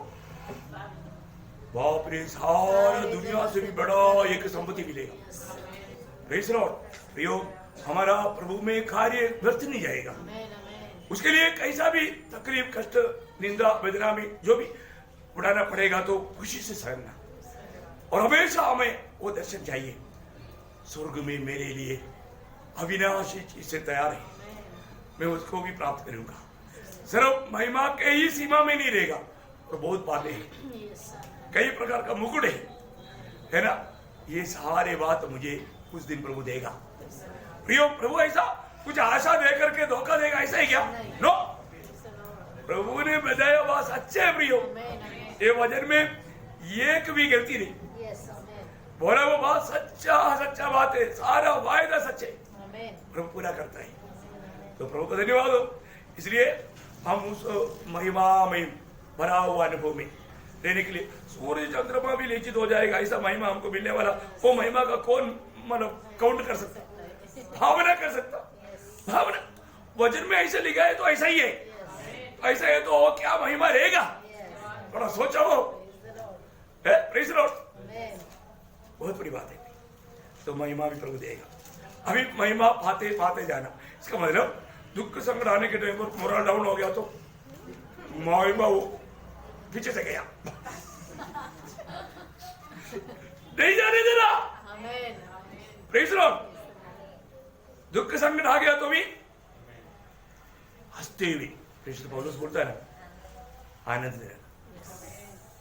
बाप रे, सारा दुनिया से भी बड़ा एक संपत्ति मिलेगा। Praise the Lord. प्रियो, हमारा प्रभु में कार्य व्यर्थ नहीं जाएगा। उसके लिए कैसा भी तकलीफ, कष्ट, निंदा, वेदना में जो भी उड़ाना पड़ेगा तो खुशी से सहना, और हमेशा हमें वो दर्शन चाहिए। स्वर्ग में मेरे लिए अविनाशी चीज से तैयार है, मैं उसको भी प्राप्त करूंगा। सिर्फ महिमा के ही सीमा में नहीं रहेगा, और बहुत बातें हैं, कई प्रकार का मुकुट है ना। ये सारे बात मुझे कुछ दिन प्रभु देगा। प्रियो, प्रभु ऐसा कुछ आशा दे करके धोखा देगा ऐसा है क्या? नो, प्रभु ने बताया बात सच्चे है। प्रियो, ये वचन में एक भी गलती नहीं, बोला वो बात सच्चा बात है, सारा वायदा सच्चे प्रभु पूरा करता है। तो प्रभु को धन्यवाद हो। इसलिए हम उस महिमा में भरा हुआ अनुभव में रहने के लिए, सूर्य चंद्रमा भी लज्जित हो जाएगा, ऐसा महिमा हमको मिलने वाला। वो महिमा का कौन मतलब काउंट कर सकता, भावना कर सकता? भावना वचन में ऐसे लिखा है तो ऐसा ही है, ऐसा है तो क्या महिमा रहेगा? थोड़ा सोचो। Praise the Lord. बहुत बड़ी बात है। तो महिमा भी प्रभु देगा। अभी महिमा पाते जाना, इसका मतलब दुख संकट आने के टाइम पर मोरल डाउन हो गया तो महिमा वो पीछे से गया, नहीं जाने देना। Praise the Lord. दुख संकट आ गया तो भी हंसते हुए, कृष्ण पौलुस बोलता है ना, आनंद लेना।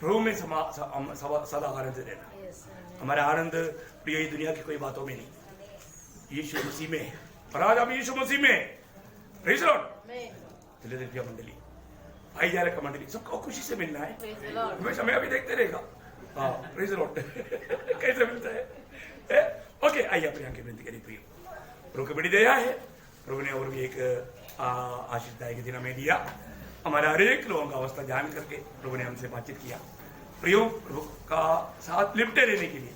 प्रभु में सदा आनंद लेना। हमारा आनंद प्रिय दुनिया की कोई बातों में नहीं, यीशु मसीह में है। और आज हम यीशु मसीह में, प्रेज़ द लॉर्ड। फिलदेल्फिया मंडली, भाईचारे का मंडली, सबको खुशी से मिलना है। हमेशा मैं अभी देखते रहेगा। हाँ, प्रेज़ द लॉर्ड। कैसे मिलता है? ओके, आइए अपनी आंखें बंद करिए। प्रिय, प्रभु की बड़ी दया है। प्रभु ने और भी एक आशीषदायक दिन हमें दिया। हमारा हर एक लोगों का अवस्था जान करके प्रभु ने हमसे बातचीत किया। प्रियो, प्रभु का साथ लिपटे रहने के लिए,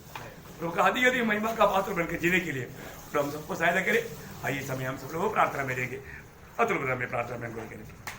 प्रभु का आदि आदि महिमा का पात्र बनकर जीने के लिए प्रभु हम सबको सहायता करे। आइए समय हम सब लोग प्रार्थना में रहेंगे। अतुल में प्रार्थना में करेंगे।